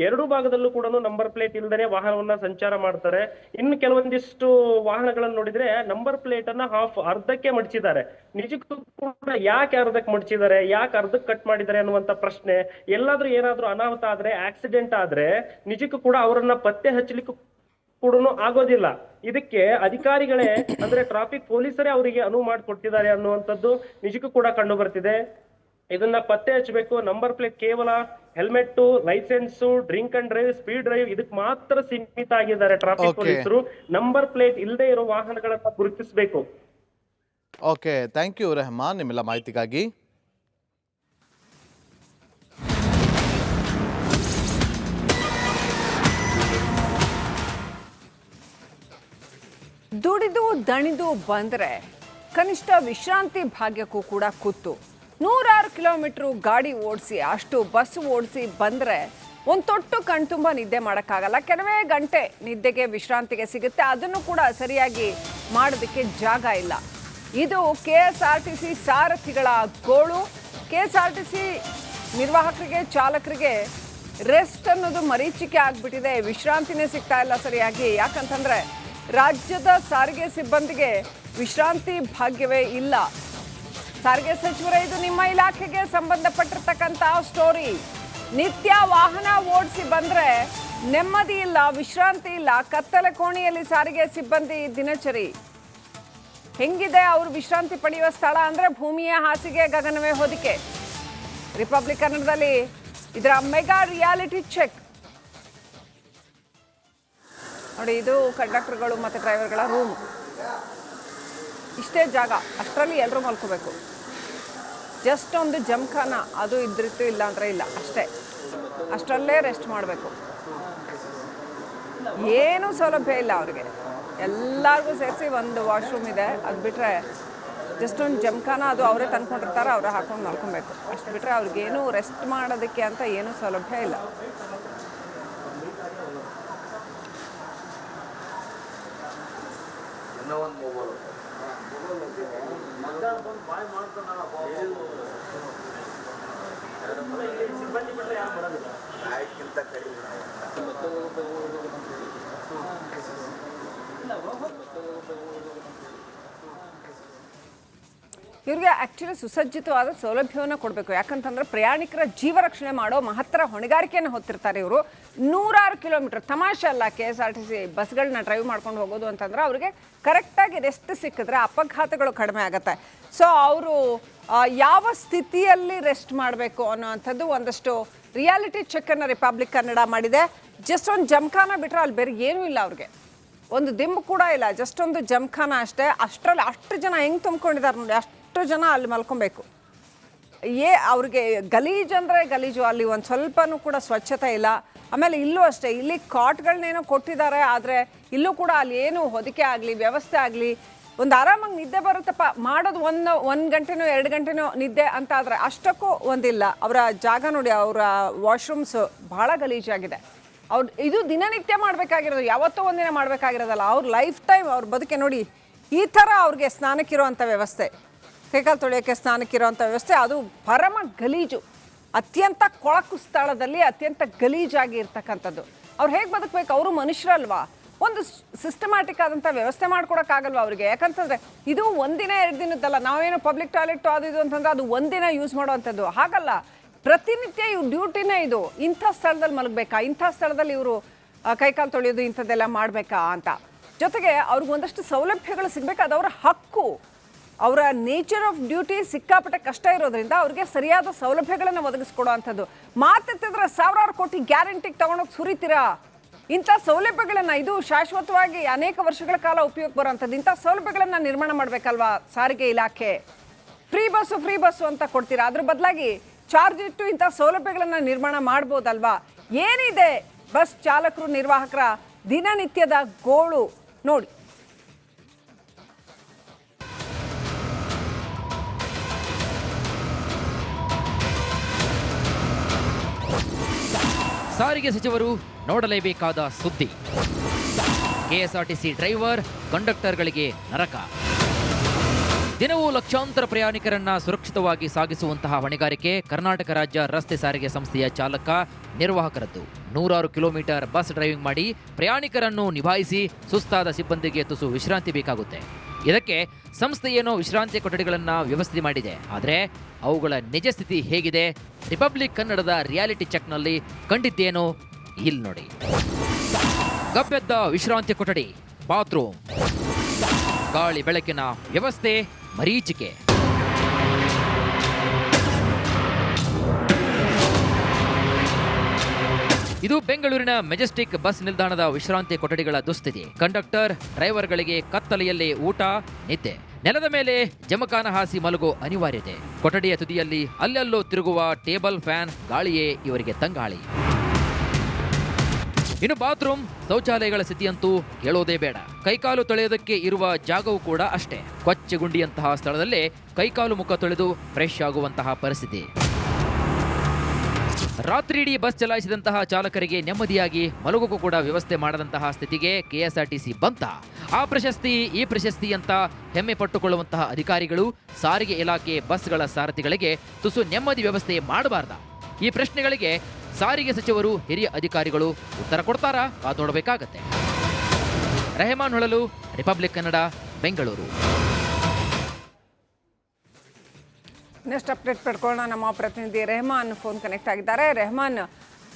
ಎರಡೂ ಭಾಗದಲ್ಲೂ ಕೂಡ ನಂಬರ್ ಪ್ಲೇಟ್ ಇಲ್ದೇನೆ ವಾಹನವನ್ನ ಸಂಚಾರ ಮಾಡ್ತಾರೆ. ಇನ್ನು ಕೆಲವೊಂದಿಷ್ಟು ವಾಹನಗಳನ್ನು ನೋಡಿದ್ರೆ ನಂಬರ್ ಪ್ಲೇಟ್ ಅನ್ನ ಅರ್ಧಕ್ಕೆ ಮಡಚಿದ್ದಾರೆ. ನಿಜಕ್ಕೂ ಕೂಡ ಯಾಕೆ ಅರ್ಧಕ್ಕೆ ಮಡಚಿದ್ದಾರೆ, ಯಾಕೆ ಅರ್ಧಕ್ಕೆ ಕಟ್ ಮಾಡಿದ್ದಾರೆ ಅನ್ನುವಂತ ಪ್ರಶ್ನೆ. ಎಲ್ಲಾದ್ರೂ ಏನಾದ್ರೂ ಅನಾಹುತ ಆದ್ರೆ, ಆಕ್ಸಿಡೆಂಟ್ ಆದ್ರೆ ನಿಜಕ್ಕೂ ಕೂಡ ಅವರನ್ನ ಪತ್ತೆ ಹಚ್ಚಲಿಕ್ಕೂ ಕೂಡ ಆಗೋದಿಲ್ಲ. ಇದಕ್ಕೆ ಅಧಿಕಾರಿಗಳೇ ಅಂದ್ರೆ ಟ್ರಾಫಿಕ್ ಪೊಲೀಸರೇ ಅವರಿಗೆ ಅನುವು ಮಾಡಿಕೊಡ್ತಿದ್ದಾರೆ ಅನ್ನುವಂಥದ್ದು ನಿಜಕ್ಕೂ ಕೂಡ ಕಂಡು ಬರ್ತಿದೆ. ಇದನ್ನ ಪತ್ತೆ ಹಚ್ಚಬೇಕು. ನಂಬರ್ ಪ್ಲೇಟ್ ಕೇವಲ helmet, licence, drink and drive, speed drive ಇದಕ್ಕೆ ಮಾತ್ರ ಸೀಮಿತ ಆಗಿದ್ದಾರೆ ಟ್ರಾಫಿಕ್ ಪೊಲೀಸರು. ನಂಬರ್ ಪ್ಲೇಟ್ ಇಲ್ಲದೆ ಇರೋ ವಾಹನಗಳನ್ನ ಗುರುತಿಸಬೇಕು. ಓಕೆ, ಥ್ಯಾಂಕ್ ಯು ರೆಹಮಾನ್ ನಿಮ್ಮೆಲ್ಲ ಮಾಹಿತಿಗಾಗಿ. ದುಡಿದು ದಣಿದು ಬಂದರೆ ಕನಿಷ್ಠ ವಿಶ್ರಾಂತಿ ಭಾಗ್ಯಕ್ಕೂ ಕೂಡ ಕೂತು 106 ಕಿಲೋಮೀಟ್ರು ಗಾಡಿ ಓಡಿಸಿ, ಅಷ್ಟು ಬಸ್ ಓಡಿಸಿ ಬಂದರೆ ಒಂದು ತೊಟ್ಟು ಕಣ್ತುಂಬ ನಿದ್ದೆ ಮಾಡೋಕ್ಕಾಗಲ್ಲ. ಕೆಲವೇ ಗಂಟೆ ನಿದ್ದೆಗೆ ವಿಶ್ರಾಂತಿಗೆ ಸಿಗುತ್ತೆ, ಅದನ್ನು ಕೂಡ ಸರಿಯಾಗಿ ಮಾಡೋದಕ್ಕೆ ಜಾಗ ಇಲ್ಲ. ಇದು KSRTC ಸಾರಥಿಗಳ ಗೋಳು. KSRTC ನಿರ್ವಾಹಕರಿಗೆ, ಚಾಲಕರಿಗೆ ರೆಸ್ಟ್ ಅನ್ನೋದು ಮರೀಚಿಕೆ ಆಗ್ಬಿಟ್ಟಿದೆ. ವಿಶ್ರಾಂತಿನೇ ಸಿಗ್ತಾ ಇಲ್ಲ ಸರಿಯಾಗಿ. ಯಾಕಂತಂದ್ರೆ ರಾಜ್ಯದ ಸಾರಿಗೆ ಸಿಬ್ಬಂದಿಗೆ ವಿಶ್ರಾಂತಿ ಭಾಗ್ಯವೇ ಇಲ್ಲ. ಸಾರಿಗೆ ಸಚಿವರೇ, ಇದು ನಿಮ್ಮ ಇಲಾಖೆಗೆ ಸಂಬಂಧಪಟ್ಟಿರ್ತಕ್ಕಂಥ ಸ್ಟೋರಿ. ನಿತ್ಯ ವಾಹನ ಓಡಿಸಿ ಬಂದ್ರೆ ನೆಮ್ಮದಿ ಇಲ್ಲ, ವಿಶ್ರಾಂತಿ ಇಲ್ಲ. ಕತ್ತಲೆ ಕೋಣೆಯಲ್ಲಿ ಸಾರಿಗೆ ಸಿಬ್ಬಂದಿ ದಿನಚರಿ ಹೆಂಗಿದೆ? ಅವರು ವಿಶ್ರಾಂತಿ ಪಡೆಯುವ ಸ್ಥಳ ಅಂದ್ರೆ ಭೂಮಿಯ ಹಾಸಿಗೆ, ಗಗನವೇ ಹೊದಿಕೆ. ರಿಪಬ್ಲಿಕ್ ಕನ್ನಡದಲ್ಲಿ ಇದರ ಮೆಗಾ ರಿಯಾಲಿಟಿ ಚೆಕ್ ನೋಡಿ. ಇದು ಕಂಡಕ್ಟರ್ಗಳು ಮತ್ತು ಡ್ರೈವರ್ಗಳ ರೂಮ್. ಇಷ್ಟೇ ಜಾಗ, ಅಷ್ಟರಲ್ಲಿ ಎಲ್ಲರೂ ಮಲ್ಕೋಬೇಕು. ಜಸ್ಟ್ ಒಂದು ಜಮ್ಖಾನ ಅದು ಇದ್ರಿತ್ತು, ಇಲ್ಲ ಅಂದರೆ ಇಲ್ಲ, ಅಷ್ಟೇ. ಅಷ್ಟರಲ್ಲೇ ರೆಸ್ಟ್ ಮಾಡಬೇಕು. ಏನೂ ಸೌಲಭ್ಯ ಇಲ್ಲ ಅವ್ರಿಗೆ. ಎಲ್ಲರಿಗೂ ಸೇರಿಸಿ ಒಂದು ವಾಶ್ರೂಮ್ ಇದೆ, ಅದು ಬಿಟ್ಟರೆ ಜಸ್ಟ್ ಒಂದು ಜಮ್ಖಾನ, ಅದು ಅವರೇ ತಂದ್ಕೊಂಡಿರ್ತಾರೆ, ಅವರೇ ಹಾಕೊಂಡು ಮಲ್ಕೊಬೇಕು. ಅಷ್ಟು ಬಿಟ್ಟರೆ ಅವ್ರಿಗೇನು ರೆಸ್ಟ್ ಮಾಡೋದಕ್ಕೆ ಅಂತ ಏನೂ ಸೌಲಭ್ಯ ಇಲ್ಲ. ಇವ್ರಿಗೆ ಆ್ಯಕ್ಚುಲಿ ಸುಸಜ್ಜಿತವಾದ ಸೌಲಭ್ಯವನ್ನು ಕೊಡಬೇಕು. ಯಾಕಂತಂದ್ರೆ ಪ್ರಯಾಣಿಕರ ಜೀವ ರಕ್ಷಣೆ ಮಾಡೋ ಮಹತ್ತರ ಹೊಣೆಗಾರಿಕೆಯನ್ನು ಹೊತ್ತಿರ್ತಾರೆ ಇವರು. 106 ಕಿಲೋಮೀಟರ್ ತಮಾಷೆ ಅಲ್ಲ. KSRTC ಬಸ್ಗಳನ್ನ ಡ್ರೈವ್ ಮಾಡ್ಕೊಂಡು ಹೋಗೋದು ಅಂತಂದ್ರೆ ಅವ್ರಿಗೆ ಕರೆಕ್ಟಾಗಿ ರೆಸ್ಟ್ ಸಿಕ್ಕಿದ್ರೆ ಅಪಘಾತಗಳು ಕಡಿಮೆ ಆಗುತ್ತೆ. ಸೊ ಅವರು ಯಾವ ಸ್ಥಿತಿಯಲ್ಲಿ ರೆಸ್ಟ್ ಮಾಡಬೇಕು ಅನ್ನೋವಂಥದ್ದು ಒಂದಷ್ಟು ರಿಯಾಲಿಟಿ ಚೆಕ್ಕನ್ನು ರಿಪಬ್ಲಿಕ್ ಕನ್ನಡ ಮಾಡಿದೆ. ಜಸ್ಟ್ ಒಂದು ಜಮ್ಖಾನ ಬಿಟ್ಟರೆ ಅಲ್ಲಿ ಬೇರೆ ಏನೂ ಇಲ್ಲ ಅವ್ರಿಗೆ. ಒಂದು ದಿಂಬು ಕೂಡ ಇಲ್ಲ, ಜಸ್ಟ್ ಒಂದು ಜಮ್ಖಾನ ಅಷ್ಟೇ. ಅಷ್ಟರಲ್ಲಿ ಅಷ್ಟು ಜನ ಹೆಂಗೆ ತುಂಬ್ಕೊಂಡಿದ್ದಾರೆ ನೋಡಿ, ಅಷ್ಟು ಜನ ಅಲ್ಲಿ ಮಲ್ಕೊಬೇಕು. ಅವ್ರಿಗೆ ಗಲೀಜು ಅಂದರೆ ಗಲೀಜು, ಅಲ್ಲಿ ಒಂದು ಸ್ವಲ್ಪನೂ ಕೂಡ ಸ್ವಚ್ಛತೆ ಇಲ್ಲ. ಆಮೇಲೆ ಇಲ್ಲೂ ಅಷ್ಟೇ, ಇಲ್ಲಿ ಕಾಟ್ಗಳನ್ನೇನೋ ಕೊಟ್ಟಿದ್ದಾರೆ, ಆದರೆ ಇಲ್ಲೂ ಕೂಡ ಅಲ್ಲಿ ಏನು ಹೊದಿಕೆ ಆಗಲಿ, ವ್ಯವಸ್ಥೆ ಆಗಲಿ, ಒಂದು ಆರಾಮಾಗಿ ನಿದ್ದೆ ಬರುತ್ತಪ್ಪ ಮಾಡೋದು ಒಂದು ಗಂಟೆನೋ 2 ಗಂಟೆನೋ ನಿದ್ದೆ ಅಂತ ಆದರೆ ಅಷ್ಟಕ್ಕೂ ಒಂದಿಲ್ಲ. ಅವರ ಜಾಗ ನೋಡಿ, ಅವರ ವಾಶ್ರೂಮ್ಸ್ ಭಾಳ ಗಲೀಜಾಗಿದೆ. ಅವ್ರು ಇದು ದಿನನಿತ್ಯ ಮಾಡಬೇಕಾಗಿರೋದು, ಯಾವತ್ತೋ ಒಂದಿನ ಮಾಡಬೇಕಾಗಿರೋದಲ್ಲ. ಅವ್ರ ಲೈಫ್ ಟೈಮ್ ಅವ್ರ ಬದುಕೆ ನೋಡಿ ಈ ಥರ ಅವ್ರಿಗೆ ಸ್ನಾನಕ್ಕಿರೋವಂಥ ವ್ಯವಸ್ಥೆ, ಕೈಕಾಲು ತೊಳೆಯೋಕ್ಕೆ ಸ್ನಾನಕ್ಕಿರೋವಂಥ ವ್ಯವಸ್ಥೆ, ಅದು ಪರಮ ಗಲೀಜು. ಅತ್ಯಂತ ಕೊಳಕು ಸ್ಥಳದಲ್ಲಿ ಅತ್ಯಂತ ಗಲೀಜಾಗಿ ಇರ್ತಕ್ಕಂಥದ್ದು. ಅವ್ರು ಹೇಗೆ ಬದುಕಬೇಕು? ಅವರು ಮನುಷ್ಯರಲ್ವಾ? ಒಂದು ಸಿಸ್ಟಮ್ಯಾಟಿಕ್ ಆದಂಥ ವ್ಯವಸ್ಥೆ ಮಾಡ್ಕೊಡೋಕ್ಕಾಗಲ್ವ ಅವ್ರಿಗೆ? ಯಾಕಂತಂದರೆ ಇದು ಒಂದಿನ 2 ದಿನದ್ದಲ್ಲ. ನಾವೇನು ಪಬ್ಲಿಕ್ ಟಾಯ್ಲೆಟ್ ಅದು ಇದು ಅಂತಂದ್ರೆ ಅದು ಒಂದಿನ ಯೂಸ್ ಮಾಡೋವಂಥದ್ದು ಹಾಗಲ್ಲ. ಪ್ರತಿನಿತ್ಯ ಇವ್ರ ಡ್ಯೂಟಿನೇ ಇದು. ಇಂಥ ಸ್ಥಳದಲ್ಲಿ ಮಲಗಬೇಕಾ, ಇಂಥ ಸ್ಥಳದಲ್ಲಿ ಇವರು ಕೈಕಾಲು ತೊಳೆಯೋದು ಇಂಥದ್ದೆಲ್ಲ ಮಾಡಬೇಕಾ ಅಂತ. ಜೊತೆಗೆ ಅವ್ರಿಗೆ ಒಂದಷ್ಟು ಸೌಲಭ್ಯಗಳು ಸಿಗಬೇಕು, ಅದು ಅವರ ಹಕ್ಕು. ಅವರ ನೇಚರ್ ಆಫ್ ಡ್ಯೂಟಿ ಸಿಕ್ಕಾಪಟ್ಟೆ ಕಷ್ಟ ಇರೋದ್ರಿಂದ ಅವ್ರಿಗೆ ಸರಿಯಾದ ಸೌಲಭ್ಯಗಳನ್ನು ಒದಗಿಸ್ಕೊಡೋವಂಥದ್ದು. ಮಾತೆತ್ತಿದ್ರೆ 1000 ಕೋಟಿ ಗ್ಯಾರಂಟಿಗೆ ತಗೊಂಡೋಗಿ ಸುರಿತೀರಾ? ಇಂಥ ಸೌಲಭ್ಯಗಳನ್ನು, ಇದು ಶಾಶ್ವತವಾಗಿ ಅನೇಕ ವರ್ಷಗಳ ಕಾಲ ಉಪಯೋಗ ಬರೋವಂಥದ್ದು. ಇಂಥ ಸೌಲಭ್ಯಗಳನ್ನು ನಿರ್ಮಾಣ ಮಾಡಬೇಕಲ್ವಾ ಸಾರಿಗೆ ಇಲಾಖೆ? ಫ್ರೀ ಬಸ್ಸು ಅಂತ ಕೊಡ್ತೀರಾ, ಅದ್ರ ಬದಲಾಗಿ ಚಾರ್ಜ್ ಇಟ್ಟು ಇಂಥ ಸೌಲಭ್ಯಗಳನ್ನು ನಿರ್ಮಾಣ ಮಾಡ್ಬೋದಲ್ವಾ? ಏನಿದೆ ಬಸ್ ಚಾಲಕರು, ನಿರ್ವಾಹಕರ ದಿನನಿತ್ಯದ ಗೋಳು ನೋಡಿ. ಸಾರಿಗೆ ಸಚಿವರು ನೋಡಲೇಬೇಕಾದ ಸುದ್ದಿ. ಕೆಎಸ್ಆರ್ಟಿಸಿ ಡ್ರೈವರ್ ಕಂಡಕ್ಟರ್ಗಳಿಗೆ ನರಕ. ದಿನವೂ ಲಕ್ಷಾಂತರ ಪ್ರಯಾಣಿಕರನ್ನ ಸುರಕ್ಷಿತವಾಗಿ ಸಾಗಿಸುವಂತಹ ಹೊಣೆಗಾರಿಕೆ ಕರ್ನಾಟಕ ರಾಜ್ಯ ರಸ್ತೆ ಸಾರಿಗೆ ಸಂಸ್ಥೆಯ ಚಾಲಕ ನಿರ್ವಾಹಕರದ್ದು. 100 ಕಿಲೋಮೀಟರ್ ಬಸ್ ಡ್ರೈವಿಂಗ್ ಮಾಡಿ ಪ್ರಯಾಣಿಕರನ್ನು ನಿಭಾಯಿಸಿ ಸುಸ್ತಾದ ಸಿಬ್ಬಂದಿಗೆ ತುಸು ವಿಶ್ರಾಂತಿ ಬೇಕಾಗುತ್ತೆ. ಇದಕ್ಕೆ ಸಂಸ್ಥೆ ಏನೋ ವಿಶ್ರಾಂತಿ ಕೊಠಡಿಗಳನ್ನ ವ್ಯವಸ್ಥೆ ಮಾಡಿದೆ. ಆದರೆ ಅವುಗಳ ನಿಜ ಸ್ಥಿತಿ ಹೇಗಿದೆ? ರಿಪಬ್ಲಿಕ್ ಕನ್ನಡದ ರಿಯಾಲಿಟಿ ಚೆಕ್ನಲ್ಲಿ ಕಂಡಿದ್ದೇನೋ ಇಲ್ಲಿ ನೋಡಿ. ಗಬ್ಬೆದ್ದ ವಿಶ್ರಾಂತಿ ಕೊಠಡಿ, ಬಾತ್ರೂಮ್, ಗಾಳಿ ಬೆಳಕಿನ ವ್ಯವಸ್ಥೆ, ಮರೀಚಿಕೆ. ಇದು ಬೆಂಗಳೂರಿನ ಮೆಜೆಸ್ಟಿಕ್ ಬಸ್ ನಿಲ್ದಾಣದ ವಿಶ್ರಾಂತಿ ಕೊಠಡಿಗಳ ದುಸ್ಥಿತಿ. ಕಂಡಕ್ಟರ್ ಡ್ರೈವರ್ಗಳಿಗೆ ಕತ್ತಲೆಯಲ್ಲಿ ಊಟ, ನಿದ್ದೆ, ನೆಲದ ಮೇಲೆ ಜಮಖಾನ ಹಾಸಿ ಮಲಗೋ ಅನಿವಾರ್ಯತೆ. ಕೊಠಡಿಯ ತುದಿಯಲ್ಲಿ ಅಲ್ಲಲ್ಲೋ ತಿರುಗುವ ಟೇಬಲ್ ಫ್ಯಾನ್ ಗಾಳಿಯೇ ಇವರಿಗೆ ತಂಗಾಳಿ. ಇನ್ನು ಬಾತ್ರೂಮ್, ಶೌಚಾಲಯಗಳ ಸ್ಥಿತಿಯಂತೂ ಕೇಳೋದೇ ಬೇಡ. ಕೈಕಾಲು ತೊಳೆಯೋದಕ್ಕೆ ಇರುವ ಜಾಗವೂ ಕೂಡ ಅಷ್ಟೇ. ಕೊಚ್ಚಗುಂಡಿಯಂತಹ ಸ್ಥಳದಲ್ಲೇ ಕೈಕಾಲು ಮುಖ ತೊಳೆದು ಫ್ರೆಶ್ ಆಗುವಂತಹ ಪರಿಸ್ಥಿತಿ. ರಾತ್ರಿಯಿಡೀ ಬಸ್ ಚಲಾಯಿಸಿದಂತಹ ಚಾಲಕರಿಗೆ ನೆಮ್ಮದಿಯಾಗಿ ಮಲಗೋಕು ಕೂಡ ವ್ಯವಸ್ಥೆ ಮಾಡದಂತಹ ಸ್ಥಿತಿಗೆ ಕೆಎಸ್ಆರ್ಟಿಸಿ ಬಂತ. ಆ ಪ್ರಶಸ್ತಿ ಈ ಪ್ರಶಸ್ತಿ ಅಂತ ಹೆಮ್ಮೆ ಪಟ್ಟುಕೊಳ್ಳುವಂತಹ ಅಧಿಕಾರಿಗಳು ಸಾರಿಗೆ ಇಲಾಖೆ ಬಸ್ಗಳ ಸಾರಥಿಗಳಿಗೆ ತುಸು ನೆಮ್ಮದಿ ವ್ಯವಸ್ಥೆ ಮಾಡಬಾರ್ದ? ಈ ಪ್ರಶ್ನೆಗಳಿಗೆ ಸಾರಿಗೆ ಸಚಿವರು, ಹಿರಿಯ ಅಧಿಕಾರಿಗಳು ಉತ್ತರ ಕೊಡ್ತಾರಾ? ಕಾದು ನೋಡಬೇಕಾಗತ್ತೆ. Rehman Holalu, Republic Kannada, Bengaluru. Next update ಪಡ್ಕೊಳ್ಳೋಣ. ನಮ್ಮ ಪ್ರತಿನಿಧಿ ರೆಹಮಾನ್ ಫೋನ್ ಕನೆಕ್ಟ್ ಆಗಿದ್ದಾರೆ. ರೆಹಮಾನ್,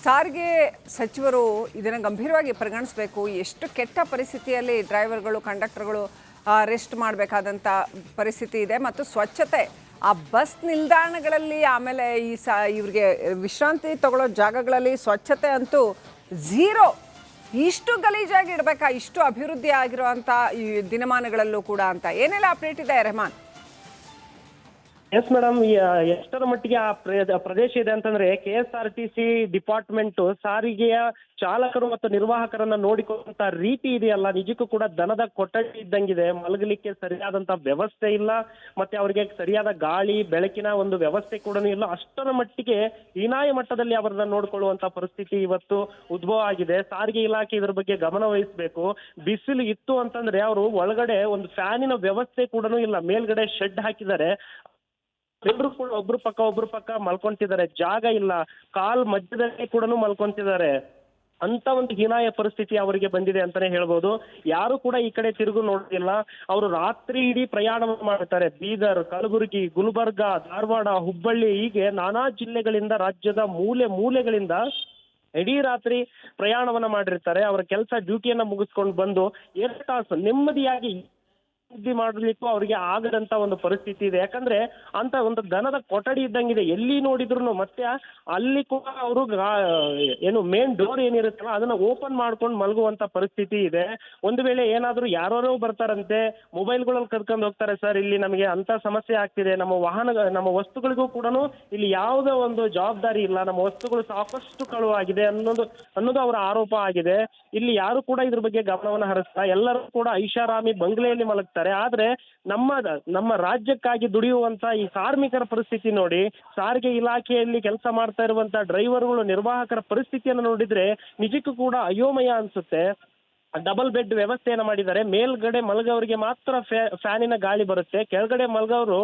ಸಾರಿಗೆ ಸಚಿವರು ಇದನ್ನು ಗಂಭೀರವಾಗಿ ಪರಿಗಣಿಸಬೇಕು. ಎಷ್ಟು ಕೆಟ್ಟ ಪರಿಸ್ಥಿತಿಯಲ್ಲಿ ಡ್ರೈವರ್ಗಳು, ಕಂಡಕ್ಟರ್ಗಳು ರೆಸ್ಟ್ ಮಾಡಬೇಕಾದಂಥ ಪರಿಸ್ಥಿತಿ ಇದೆ. ಮತ್ತು ಸ್ವಚ್ಛತೆ ಆ ಬಸ್ ನಿಲ್ದಾಣಗಳಲ್ಲಿ, ಆಮೇಲೆ ಇವ್ರಿಗೆ ವಿಶ್ರಾಂತಿ ತಗೊಳ್ಳೋ ಜಾಗಗಳಲ್ಲಿ ಸ್ವಚ್ಛತೆ ಅಂತೂ ಝೀರೋ. ಇಷ್ಟು ಗಲೀಜಾಗಿ ಇಡಬೇಕಾ ಇಷ್ಟು ಅಭಿವೃದ್ಧಿ ಆಗಿರುವಂಥ ಈ ದಿನಮಾನಗಳಲ್ಲೂ ಕೂಡ ಅಂತ? ಏನೆಲ್ಲ ಅಪ್ಡೇಟ್ ಇದೆ ರೆಹಮಾನ್? ಎಸ್ ಮೇಡಮ್, ಎಷ್ಟರ ಮಟ್ಟಿಗೆ ಆ ಪ್ರದೇಶ ಇದೆ ಅಂತಂದ್ರೆ KSRTC ಡಿಪಾರ್ಟ್ಮೆಂಟ್ ಸಾರಿಗೆಯ ಚಾಲಕರು ಮತ್ತು ನಿರ್ವಾಹಕರನ್ನ ನೋಡಿಕೊಳ್ಳುವಂತ ರೀತಿ ಇದೆಯಲ್ಲ, ನಿಜಕ್ಕೂ ಕೂಡ ದನದ ಕೊಠಡಿ ಇದ್ದಂಗಿದೆ. ಮಲಗಲಿಕ್ಕೆ ಸರಿಯಾದಂತ ವ್ಯವಸ್ಥೆ ಇಲ್ಲ, ಮತ್ತೆ ಅವರಿಗೆ ಸರಿಯಾದ ಗಾಳಿ ಬೆಳಕಿನ ಒಂದು ವ್ಯವಸ್ಥೆ ಕೂಡ ಇಲ್ಲ. ಅಷ್ಟರ ಮಟ್ಟಿಗೆ ಹೀನಾಯ ಮಟ್ಟದಲ್ಲಿ ಅವರನ್ನ ನೋಡ್ಕೊಳ್ಳುವಂತ ಪರಿಸ್ಥಿತಿ ಇವತ್ತು ಉದ್ಭವ ಆಗಿದೆ. ಸಾರಿಗೆ ಇಲಾಖೆ ಇದ್ರ ಬಗ್ಗೆ ಗಮನ ವಹಿಸಬೇಕು. ಬಿಸಿಲು ಇತ್ತು ಅಂತಂದ್ರೆ ಅವರು ಒಳಗಡೆ ಒಂದು ಫ್ಯಾನಿನ ವ್ಯವಸ್ಥೆ ಕೂಡ ಇಲ್ಲ. ಮೇಲ್ಗಡೆ ಶೆಡ್ ಹಾಕಿದ್ದಾರೆ, ಎಲ್ಲರೂ ಕೂಡ ಒಬ್ರು ಪಕ್ಕ ಮಲ್ಕೊಂತಿದ್ದಾರೆ. ಜಾಗ ಇಲ್ಲ, ಕಾಲ್ ಮಧ್ಯದಲ್ಲಿ ಕೂಡ ಮಲ್ಕೊಂತಿದ್ದಾರೆ. ಅಂತ ಒಂದು ಹೀನಾಯ ಪರಿಸ್ಥಿತಿ ಅವರಿಗೆ ಬಂದಿದೆ ಅಂತಾನೆ ಹೇಳ್ಬೋದು. ಯಾರು ಕೂಡ ಈ ಕಡೆ ತಿರುಗು ನೋಡೋದಿಲ್ಲ. ಅವರು ರಾತ್ರಿ ಇಡೀ ಪ್ರಯಾಣ ಮಾಡ್ತಾರೆ. ಬೀದರ್, ಕಲಬುರಗಿ, ಗುಲ್ಬರ್ಗ, ಧಾರವಾಡ, ಹುಬ್ಬಳ್ಳಿ, ಹೀಗೆ ನಾನಾ ಜಿಲ್ಲೆಗಳಿಂದ, ರಾಜ್ಯದ ಮೂಲೆಗಳಿಂದ ಇಡೀ ರಾತ್ರಿ ಪ್ರಯಾಣವನ್ನ ಮಾಡಿರ್ತಾರೆ. ಅವರ ಕೆಲಸ ಡ್ಯೂಟಿಯನ್ನ ಮುಗಿಸ್ಕೊಂಡು ಬಂದು 2 ತಾಸು ನೆಮ್ಮದಿಯಾಗಿ ಸುದ್ದಿ ಮಾಡಲಿಕ್ಕೂ ಅವರಿಗೆ ಆಗದಂತ ಒಂದು ಪರಿಸ್ಥಿತಿ ಇದೆ. ಯಾಕಂದ್ರೆ ಅಂತ ಒಂದು ದನದ ಕೊಠಡಿ ಇದ್ದಂಗಿದೆ. ಎಲ್ಲಿ ನೋಡಿದ್ರು ಮತ್ತೆ ಅಲ್ಲಿ ಕೂಡ ಅವರು ಏನು ಮೇನ್ ಡೋರ್ ಏನಿರುತ್ತಲ್ಲ ಅದನ್ನ ಓಪನ್ ಮಾಡ್ಕೊಂಡು ಮಲಗುವಂತ ಪರಿಸ್ಥಿತಿ ಇದೆ. ಒಂದು ವೇಳೆ ಏನಾದ್ರು ಯಾರೋ ಬರ್ತಾರಂತೆ, ಮೊಬೈಲ್ಗಳಲ್ಲಿ ಕರ್ಕೊಂಡು ಹೋಗ್ತಾರೆ. ಸರ್, ಇಲ್ಲಿ ನಮಗೆ ಅಂತ ಸಮಸ್ಯೆ ಆಗ್ತಿದೆ, ನಮ್ಮ ವಸ್ತುಗಳಿಗೂ ಕೂಡ ಇಲ್ಲಿ ಯಾವುದೇ ಒಂದು ಜವಾಬ್ದಾರಿ ಇಲ್ಲ, ನಮ್ಮ ವಸ್ತುಗಳು ಸಾಕಷ್ಟು ಕಳುವಾಗಿದೆ ಅನ್ನೋದು ಅವರ ಆರೋಪ ಆಗಿದೆ. ಇಲ್ಲಿ ಯಾರು ಕೂಡ ಇದ್ರ ಬಗ್ಗೆ ಗಮನವನ್ನು ಹರಿಸ್ತಾ, ಎಲ್ಲರೂ ಕೂಡ ಐಷಾರಾಮಿ ಬಂಗ್ಲೆಯಲ್ಲಿ ಮಲಗ್ತಾರೆ. ಆದ್ರೆ ನಮ್ಮ ರಾಜ್ಯಕ್ಕಾಗಿ ದುಡಿಯುವಂತ ಈ ಕಾರ್ಮಿಕರ ಪರಿಸ್ಥಿತಿ ನೋಡಿ, ಸಾರಿಗೆ ಇಲಾಖೆಯಲ್ಲಿ ಕೆಲಸ ಮಾಡ್ತಾ ಇರುವಂತ ಡ್ರೈವರ್ಗಳು, ನಿರ್ವಾಹಕರ ಪರಿಸ್ಥಿತಿಯನ್ನು ನೋಡಿದ್ರೆ ನಿಜಕ್ಕೂ ಕೂಡ ಅಯೋಮಯ ಅನ್ಸುತ್ತೆ. ಡಬಲ್ ಬೆಡ್ ವ್ಯವಸ್ಥೆಯನ್ನ ಮಾಡಿದ್ದಾರೆ. ಮೇಲ್ಗಡೆ ಮಲಗವರಿಗೆ ಮಾತ್ರ ಫ್ಯಾನಿನ ಗಾಳಿ ಬರುತ್ತೆ, ಕೆಳಗಡೆ ಮಲಗವರು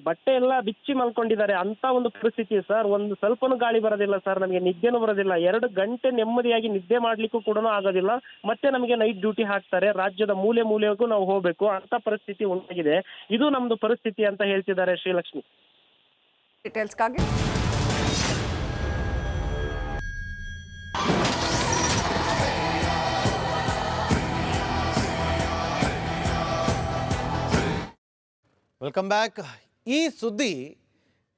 ಬಟ್ಟೆ ಎಲ್ಲ ಬಿಚ್ಚಿ ಮಲ್ಕೊಂಡಿದ್ದಾರೆ. ಅಂತ ಒಂದು ಪರಿಸ್ಥಿತಿ ಸರ್. ಒಂದು ಸ್ವಲ್ಪನೂ ಗಾಳಿ ಬರೋದಿಲ್ಲ ಸರ್, ನಮಗೆ ನಿದ್ದೆನೂ ಬರೋದಿಲ್ಲ. 2 ಗಂಟೆ ನೆಮ್ಮದಿಯಾಗಿ ನಿದ್ದೆ ಮಾಡ್ಲಿಕ್ಕೂ ಕೂಡ ಆಗೋದಿಲ್ಲ. ಮತ್ತೆ ನಮಗೆ ನೈಟ್ ಡ್ಯೂಟಿ ಹಾಕ್ತಾರೆ. ರಾಜ್ಯದ ಮೂಲೆಗೂ ನಾವು ಹೋಗ್ಬೇಕು, ಅಂತ ಪರಿಸ್ಥಿತಿ ಉಂಟಾಗಿದೆ. ಇದು ನಮ್ದು ಪರಿಸ್ಥಿತಿ ಅಂತ ಹೇಳ್ತಿದ್ದಾರೆ ಶ್ರೀಲಕ್ಷ್ಮಿ. ಡೀಟೇಲ್ಸ್ಗಾಗಿ welcome back. ಈ ಸುದ್ದಿ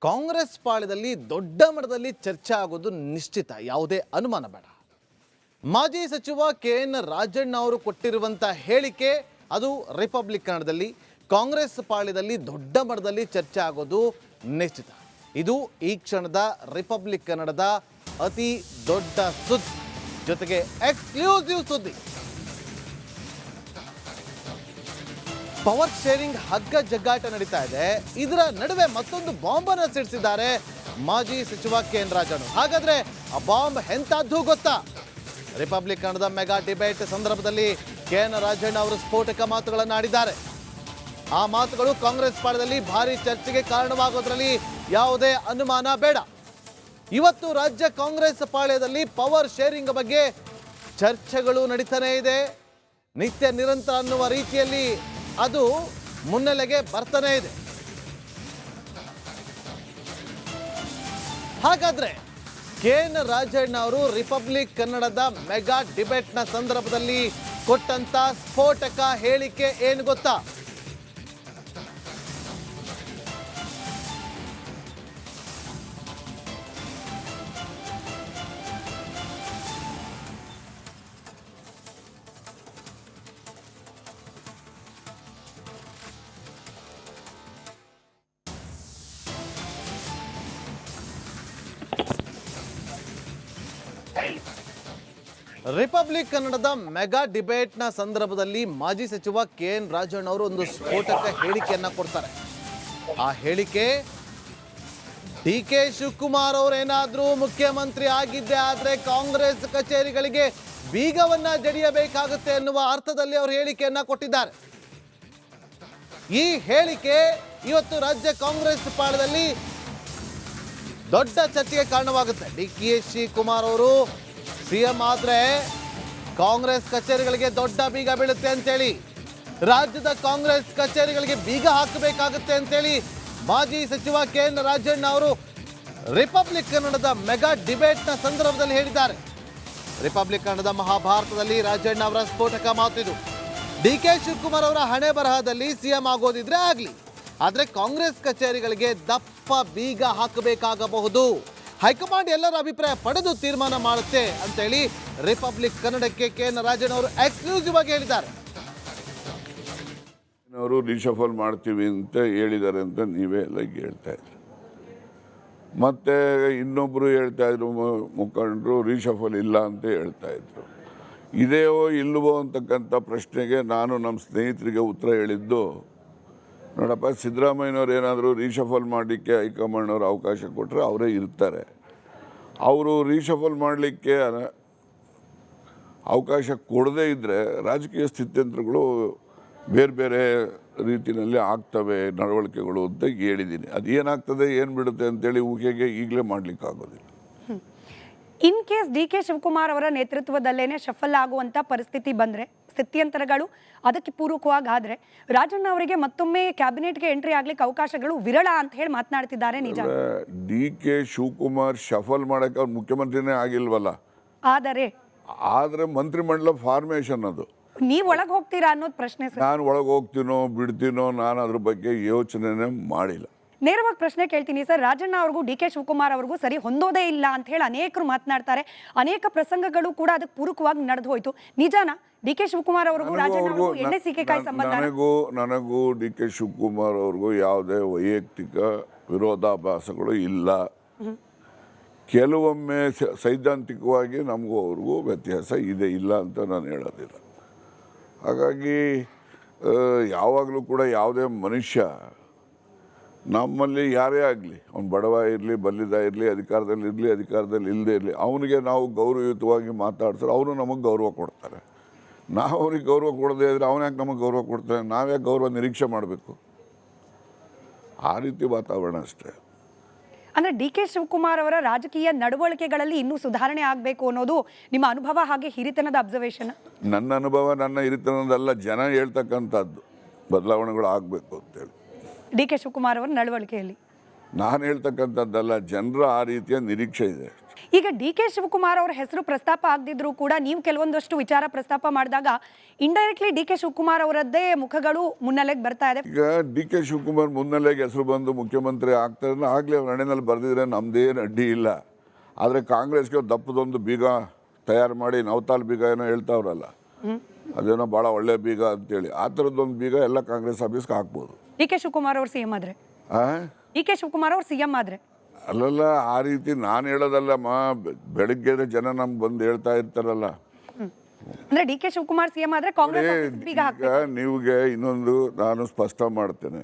ಕಾಂಗ್ರೆಸ್ ಪಾಳ್ಯದಲ್ಲಿ ದೊಡ್ಡ ಮಟ್ಟದಲ್ಲಿ ಚರ್ಚೆ ಆಗೋದು ನಿಶ್ಚಿತ, ಯಾವುದೇ ಅನುಮಾನ ಬೇಡ. ಮಾಜಿ ಸಚಿವ KN ರಾಜಣ್ಣ ಅವರು ಕೊಟ್ಟಿರುವಂಥ ಹೇಳಿಕೆ ಅದು ರಿಪಬ್ಲಿಕ್ ಕನ್ನಡದಲ್ಲಿ, ಕಾಂಗ್ರೆಸ್ ಪಾಳ್ಯದಲ್ಲಿ ದೊಡ್ಡ ಮಟ್ಟದಲ್ಲಿ ಚರ್ಚೆ ಆಗೋದು ನಿಶ್ಚಿತ. ಇದು ಈ ಕ್ಷಣದ ರಿಪಬ್ಲಿಕ್ ಕನ್ನಡದ ಅತಿ ದೊಡ್ಡ ಸುದ್ದಿ. ಜೊತೆಗೆ ಎಕ್ಸ್ಕ್ಲೂಸಿವ್ ಸುದ್ದಿ, ಪವರ್ ಶೇರಿಂಗ್ ಹಗ್ಗ ಜಗ್ಗಾಟ ನಡೀತಾ ಇದೆ. ಇದರ ನಡುವೆ ಮತ್ತೊಂದು ಬಾಂಬನ್ನು ಸಿಡಿಸಿದ್ದಾರೆ ಮಾಜಿ ಸಚಿವ ಕೆ.ಎನ್. ರಾಜಣ್ಣ. ಹಾಗಾದ್ರೆ ಆ ಬಾಂಬ್ ಎಂತದ್ದು ಗೊತ್ತಾ? ರಿಪಬ್ಲಿಕ್ ಕನ್ನಡದ ಮೆಗಾ ಡಿಬೇಟ್ ಸಂದರ್ಭದಲ್ಲಿ ಕೆ.ಎನ್. ರಾಜಣ್ಣ ಅವರು ಸ್ಫೋಟಕ ಮಾತುಗಳನ್ನು ಆಡಿದ್ದಾರೆ. ಆ ಮಾತುಗಳು ಕಾಂಗ್ರೆಸ್ ಪಾಳದಲ್ಲಿ ಭಾರಿ ಚರ್ಚೆಗೆ ಕಾರಣವಾಗೋದ್ರಲ್ಲಿ ಯಾವುದೇ ಅನುಮಾನ ಬೇಡ. ಇವತ್ತು ರಾಜ್ಯ ಕಾಂಗ್ರೆಸ್ ಪಾಳ್ಯದಲ್ಲಿ ಪವರ್ ಶೇರಿಂಗ್ ಬಗ್ಗೆ ಚರ್ಚೆಗಳು ನಡೀತಾನೆ ಇದೆ. ನಿತ್ಯ ನಿರಂತರ ಅನ್ನುವ ರೀತಿಯಲ್ಲಿ ಅದು ಮುನ್ನೆಲೆಗೆ ಬರ್ತಾನೆ ಇದೆ. ಹಾಗಾದ್ರೆ ಕೆ.ಎನ್. ರಾಜಣ್ಣ ಅವರು ರಿಪಬ್ಲಿಕ್ ಕನ್ನಡದ ಮೆಗಾ ಡಿಬೇಟ್ನ ಸಂದರ್ಭದಲ್ಲಿ ಕೊಟ್ಟಂತ ಸ್ಫೋಟಕ ಹೇಳಿಕೆ ಏನು ಗೊತ್ತಾ? ರಿಪಬ್ಲಿಕ್ ಕನ್ನಡದ ಮೆಗಾ ಡಿಬೇಟ್ನ ಸಂದರ್ಭದಲ್ಲಿ ಮಾಜಿ ಸಚಿವ ಕೆ.ಎನ್. ರಾಜಣ್ಣ ಅವರು ಒಂದು ಸ್ಫೋಟಕ ಹೇಳಿಕೆಯನ್ನ ಕೊಡ್ತಾರೆ. ಆ ಹೇಳಿಕೆ, ಡಿ.ಕೆ. ಶಿವಕುಮಾರ್ ಅವರೇನಾದ್ರೂ ಮುಖ್ಯಮಂತ್ರಿ ಆಗಿದ್ದೆ ಆದ್ರೆ ಕಾಂಗ್ರೆಸ್ ಕಚೇರಿಗಳಿಗೆ ಬೀಗವನ್ನ ಜಡಿಯಬೇಕಾಗುತ್ತೆ ಎನ್ನುವ ಅರ್ಥದಲ್ಲಿ ಅವರು ಹೇಳಿಕೆಯನ್ನ ಕೊಟ್ಟಿದ್ದಾರೆ. ಈ ಹೇಳಿಕೆ ಇವತ್ತು ರಾಜ್ಯ ಕಾಂಗ್ರೆಸ್ ಪಾಳದಲ್ಲಿ ದೊಡ್ಡ ಚರ್ಚೆಗೆ ಕಾರಣವಾಗುತ್ತೆ. ಡಿ.ಕೆ. ಶಿವಕುಮಾರ್ ಅವರು ಸಿಎಂ ಆದ್ರೆ ಕಾಂಗ್ರೆಸ್ ಕಚೇರಿಗಳಿಗೆ ದೊಡ್ಡ ಬೀಗ ಬೀಳುತ್ತೆ ಅಂತೇಳಿ, ರಾಜ್ಯದ ಕಾಂಗ್ರೆಸ್ ಕಚೇರಿಗಳಿಗೆ ಬೀಗ ಹಾಕಬೇಕಾಗುತ್ತೆ ಅಂತೇಳಿ ಮಾಜಿ ಸಚಿವ ಕೆ.ಎನ್. ರಾಜಣ್ಣ ಅವರು ರಿಪಬ್ಲಿಕ್ ಕನ್ನಡದ ಮೆಗಾ ಡಿಬೇಟ್ನ ಸಂದರ್ಭದಲ್ಲಿ ಹೇಳಿದ್ದಾರೆ. ರಿಪಬ್ಲಿಕ್ ಕನ್ನಡದ ಮಹಾಭಾರತದಲ್ಲಿ ರಾಜಣ್ಣ ಅವರ ಸ್ಫೋಟಕ ಮಾತಿದು. ಡಿ.ಕೆ. ಶಿವಕುಮಾರ್ ಅವರ ಹಣೆ ಬರಹದಲ್ಲಿ ಸಿಎಂ ಆಗೋದಿದ್ರೆ ಆಗ್ಲಿ, ಆದ್ರೆ ಕಾಂಗ್ರೆಸ್ ಕಚೇರಿಗಳಿಗೆ ದಪ್ಪ ಬೀಗ ಹಾಕಬೇಕಾಗಬಹುದು. ಹೈಕಮಾಂಡ್ ಎಲ್ಲರ ಅಭಿಪ್ರಾಯ ಪಡೆದು ತೀರ್ಮಾನ ಮಾಡುತ್ತೆ ಅಂತೇಳಿ ರಿಪಬ್ಲಿಕ್ ಕನ್ನಡಕ್ಕೆ ಕೆ.ಎನ್. ರಾಜಣ್ಣ ಅವರು ಎಕ್ಸ್ಕ್ಲೂಸಿವ್ ಆಗಿ ಹೇಳಿದ್ದಾರೆ. ಅವರು ರಿಶಫಲ್ ಮಾಡ್ತೀವಿ ಅಂತ ಹೇಳಿದ್ದಾರೆ ಅಂತ ನೀವೇ ಎಲ್ಲ ಹೇಳ್ತಾ ಇದ್ರಿ. ಮತ್ತೆ ಇನ್ನೊಬ್ಬರು ಹೇಳ್ತಾ ಇದ್ರು, ಮುಖಂಡರು ರಿಶಫಲ್ ಇಲ್ಲ ಅಂತ ಹೇಳ್ತಾ ಇದ್ರು. ಇದೆಯೋ ಇಲ್ಲವೋ ಅಂತಕ್ಕಂಥ ಪ್ರಶ್ನೆಗೆ ನಾನು ನಮ್ಮ ಸ್ನೇಹಿತರಿಗೆ ಉತ್ತರ ಹೇಳಿದ್ದು, ನೋಡಪ್ಪ, ಸಿದ್ದರಾಮಯ್ಯನವ್ರು ಏನಾದರೂ ರೀಶಫಲ್ ಮಾಡಲಿಕ್ಕೆ ಹೈಕಮಾಂಡ್ನವ್ರು ಅವಕಾಶ ಕೊಟ್ಟರೆ ಅವರೇ ಇರ್ತಾರೆ. ಅವರು ರೀಶಫಲ್ ಮಾಡಲಿಕ್ಕೆ ಅವಕಾಶ ಕೊಡದೇ ಇದ್ದರೆ ರಾಜಕೀಯ ಸ್ಥಿತ್ಯಂತರಗಳು ಬೇರೆ ಬೇರೆ ರೀತಿಯಲ್ಲಿ ಆಗ್ತವೆ, ನಡವಳಿಕೆಗಳು ಅಂತ ಹೇಳಿದ್ದೀನಿ. ಅದು ಏನಾಗ್ತದೆ, ಏನು ಬಿಡುತ್ತೆ ಅಂತೇಳಿ ಊಹೆಗೆ ಈಗಲೇ ಮಾಡಲಿಕ್ಕಾಗೋದಿಲ್ಲ. In case D K. ಶಿವಕುಮಾರ್ ಅವರ ನೇತೃತ್ವದಲ್ಲೇನೆ ಶಫಲ್ ಆಗುವಂಥ ಪರಿಸ್ಥಿತಿ ಬಂದರೆ, ಸ್ಥಿತ್ಯಂತರಗಳು ಅದಕ್ಕೆ ಪೂರಕವಾಗಿ ಆದರೆ, ರಾಜಣ್ಣ ಅವರಿಗೆ ಮತ್ತೊಮ್ಮೆ ಕ್ಯಾಬಿನೆಟ್ಗೆ ಎಂಟ್ರಿ ಆಗ್ಲಿಕ್ಕೆ ಅವಕಾಶಗಳು ವಿರಳ ಅಂತ ಹೇಳಿ ಮಾತನಾಡ್ತಿದ್ದಾರೆ. ನಿಜ? ಡಿ.ಕೆ. ಶಿವಕುಮಾರ್ ಶಫಲ್ ಮಾಡೋಕ್ಕೆ ಅವ್ರು ಮುಖ್ಯಮಂತ್ರಿನೇ ಆಗಿಲ್ವಲ್ಲ. ಆದರೆ ಮಂತ್ರಿಮಂಡಲ ಫಾರ್ಮೇಷನ್ ಅದು. ನೀವು ಒಳಗೆ ಹೋಗ್ತೀರಾ ಅನ್ನೋದು ಪ್ರಶ್ನೆ ಸರ್. ನಾನು ಒಳಗೆ ಹೋಗ್ತೀನೋ ಬಿಡ್ತೀನೋ ನಾನು ಅದ್ರ ಬಗ್ಗೆ ಯೋಚನೆನೇ ಮಾಡಿಲ್ಲ. ನೇರವಾಗಿ ಪ್ರಶ್ನೆ ಕೇಳ್ತೀನಿ ಸರ್. ರಾಜಣ್ಣ ಅವ್ರಿಗೂ ಡಿ.ಕೆ. ಶಿವಕುಮಾರ್ ಅವ್ರಿಗೂ ಸರಿ ಹೊಂದೋದೇ ಇಲ್ಲ ಅಂತ ಹೇಳಿ ಅನೇಕರು ಮಾತನಾಡ್ತಾರೆ. ಅನೇಕ ಪ್ರಸಂಗಗಳು ಕೂಡ ಅದಕ್ಕೆ ಪೂರಕವಾಗಿ ನಡೆದು ಹೋಯ್ತು. ನಿಜಾನ ಡಿ.ಕೆ. ಶಿವಕುಮಾರ್ ಅವ್ರಿಗೂ ರಾಜಣ್ಣ ಅವ್ರಿಗೂ ಎಣ್ಣೆ ಸೀಕೆಕಾಯಿ ಸಂಬಂಧ? ನನಗೂ ಡಿ.ಕೆ. ಶಿವಕುಮಾರ್ ಅವ್ರಿಗೂ ಯಾವುದೇ ವೈಯಕ್ತಿಕ ವಿರೋಧಾಭಾಸಗಳು ಇಲ್ಲ. ಕೆಲವೊಮ್ಮೆ ಸೈದ್ಧಾಂತಿಕವಾಗಿ ನಮಗೂ ಅವ್ರಿಗೂ ವ್ಯತ್ಯಾಸ ಇದೆ, ಇಲ್ಲ ಅಂತ ನಾನು ಹೇಳೋದಿಲ್ಲ. ಹಾಗಾಗಿ ಯಾವಾಗಲೂ ಕೂಡ ಯಾವುದೇ ಮನುಷ್ಯ, ನಮ್ಮಲ್ಲಿ ಯಾರೇ ಆಗಲಿ, ಅವ್ನು ಬಡವ ಇರಲಿ, ಬಲ್ಲಿದ ಇರಲಿ, ಅಧಿಕಾರದಲ್ಲಿ ಇಲ್ಲದೇ ಇರಲಿ, ಅವನಿಗೆ ನಾವು ಗೌರವಯುತವಾಗಿ ಮಾತಾಡ್ತಾರೆ, ಅವರು ನಮಗೆ ಗೌರವ ಕೊಡ್ತಾರೆ. ನಾವು ಅವ್ರಿಗೆ ಗೌರವ ಕೊಡದೇ ಇದ್ದರೆ ಅವನು ಯಾಕೆ ನಮಗೆ ಗೌರವ ಕೊಡ್ತಾರೆ? ನಾವ್ಯಾಕೆ ಗೌರವ ನಿರೀಕ್ಷೆ ಮಾಡಬೇಕು? ಆ ರೀತಿ ವಾತಾವರಣ ಅಷ್ಟೇ. ಅಂದರೆ ಡಿ.ಕೆ. ಶಿವಕುಮಾರ್ ಅವರ ರಾಜಕೀಯ ನಡವಳಿಕೆಗಳಲ್ಲಿ ಇನ್ನೂ ಸುಧಾರಣೆ ಆಗಬೇಕು ಅನ್ನೋದು ನಿಮ್ಮ ಅನುಭವ, ಹಾಗೆ ಹಿರಿತನದ ಅಬ್ಸರ್ವೇಷನ್? ನನ್ನ ಅನುಭವ, ನನ್ನ ಹಿರಿತನದಲ್ಲ, ಜನ ಹೇಳ್ತಕ್ಕಂಥದ್ದು ಬದಲಾವಣೆಗಳು ಆಗಬೇಕು ಅಂತೇಳಿ. ಡಿ.ಕೆ. ಶಿವಕುಮಾರ್ ಅವರ ನಡವಳಿಕೆಯಲ್ಲಿ ನಾನು ಹೇಳ್ತಕ್ಕಂಥದ್ದಲ್ಲ, ಜನರ ಆ ರೀತಿಯ ನಿರೀಕ್ಷೆ ಇದೆ. ಈಗ ಡಿ.ಕೆ. ಶಿವಕುಮಾರ್ ಅವರ ಹೆಸರು ಪ್ರಸ್ತಾಪ ಆಗದಿದ್ರೂ ಕೂಡ ನೀವು ಕೆಲವೊಂದಷ್ಟು ವಿಚಾರ ಪ್ರಸ್ತಾಪ ಮಾಡಿದಾಗ ಇಂಡೈರೆಕ್ಟ್ಲಿ ಡಿ.ಕೆ. ಶಿವಕುಮಾರ್ ಅವರದ್ದೇ ಮುಖಗಳು ಮುನ್ನೆಲೆಗೆ ಬರ್ತಾ ಇದೆ. ಈಗ ಡಿ.ಕೆ. ಶಿವಕುಮಾರ್ ಮುನ್ನೆಲೆಗೆ ಹೆಸರು ಬಂದು ಮುಖ್ಯಮಂತ್ರಿ ಆಗ್ತಾರೆ, ಆಗಲೇ ಅವ್ರ ಹಣೆಯಲ್ಲಿ ಬರೆದಿದ್ರೆ ನಮ್ಮದೇನು ಅಡ್ಡಿ ಇಲ್ಲ. ಆದರೆ ಕಾಂಗ್ರೆಸ್ಗೆ ದಪ್ಪದೊಂದು ಬೀಗ ತಯಾರು ಮಾಡಿ, ನವತಾಲ್ ಬೀಗ ಏನೋ ಹೇಳ್ತಾವ್ರಲ್ಲ, ಅದೇನೋ ಭಾಳ ಒಳ್ಳೆ ಬೀಗ ಅಂತೇಳಿ, ಆ ಥರದ್ದೊಂದು ಬೀಗ ಎಲ್ಲ ಕಾಂಗ್ರೆಸ್ ಆಫೀಸ್ಗೆ ಹಾಕ್ಬೋದು. ಡಿ.ಕೆ. ಶಿವಕುಮಾರ್ ಅವರು ಸಿಎಂ ಆದರೆ? ಡಿ.ಕೆ. ಶಿವಕುಮಾರ್ ಅವರು ಸಿಎಂ ಆದರೆ ಅಲ್ಲಲ್ಲ, ಆ ರೀತಿ ನಾನು ಹೇಳೋದಲ್ಲಮ್ಮ, ಬೆಳಗ್ಗೆ ಜನ ನಮ್ಗೆ ಬಂದು ಹೇಳ್ತಾ ಇರ್ತಾರಲ್ಲ. ಅಂದ್ರೆ ಡಿ ಕೆ ಶಿವಕುಮಾರ್ ಸಿಎಂ ಆದ್ರೆ ಕಾಂಗ್ರೆಸ್ ಆಫೀಸ್ ಬೀಗ ಹಾಕ್ಬೇಕು. ಈಗ ನೀವುಗೆ ಇನ್ನೊಂದು ನಾನು ಸ್ಪಷ್ಟ ಮಾಡ್ತೇನೆ,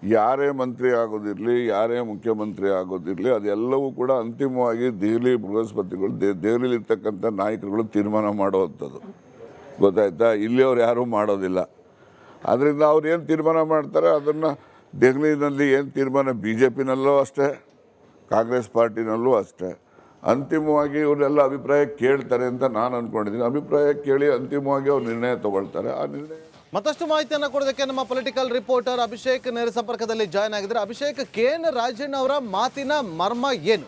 ಯಾರೇ ಮಂತ್ರಿ ಆಗೋದಿರಲಿ, ಯಾರೇ ಮುಖ್ಯಮಂತ್ರಿ ಆಗೋದಿರಲಿ, ಅದೆಲ್ಲವೂ ಕೂಡ ಅಂತಿಮವಾಗಿ ದೆಹಲಿ ಬೃಹಸ್ಪತಿಗಳು, ದೆಹಲಿಲಿರ್ತಕ್ಕಂಥ ನಾಯಕರುಗಳು ತೀರ್ಮಾನ ಮಾಡುವಂಥದ್ದು. ಗೊತ್ತಾಯ್ತಾ? ಇಲ್ಲಿ ಅವ್ರು ಯಾರೂ ಮಾಡೋದಿಲ್ಲ. ಅದರಿಂದ ಅವ್ರು ಏನು ತೀರ್ಮಾನ ಮಾಡ್ತಾರೆ ಅದನ್ನು ದೆಹಲಿನಲ್ಲಿ ಏನು ತೀರ್ಮಾನ, ಬಿ ಜೆ ಪಿನಲ್ಲೂ ಅಷ್ಟೇ, ಕಾಂಗ್ರೆಸ್ ಪಾರ್ಟಿನಲ್ಲೂ ಅಷ್ಟೇ, ಅಂತಿಮವಾಗಿ ಇವರೆಲ್ಲ ಅಭಿಪ್ರಾಯ ಕೇಳ್ತಾರೆ ಅಂತ ನಾನು ಅಂದ್ಕೊಂಡಿದ್ದೀನಿ. ಅಭಿಪ್ರಾಯ ಕೇಳಿ ಅಂತಿಮವಾಗಿ ಅವ್ರು ನಿರ್ಣಯ ತಗೊಳ್ತಾರೆ. ಆ ನಿರ್ಣಯ ಮತ್ತಷ್ಟು ಮಾಹಿತಿಯನ್ನು ಕೊಡೋದಕ್ಕೆ ನಮ್ಮ ಪೊಲಿಟಿಕಲ್ ರಿಪೋರ್ಟರ್ ಅಭಿಷೇಕ್ ನೇರ ಸಂಪರ್ಕದಲ್ಲಿ ಜಾಯ್ನ್ ಆಗಿದ್ದಾರೆ. ಅಭಿಷೇಕ್, ಕೆ.ಎನ್. ರಾಜಣ್ಣ ಅವರ ಮಾತಿನ ಮರ್ಮ ಏನು?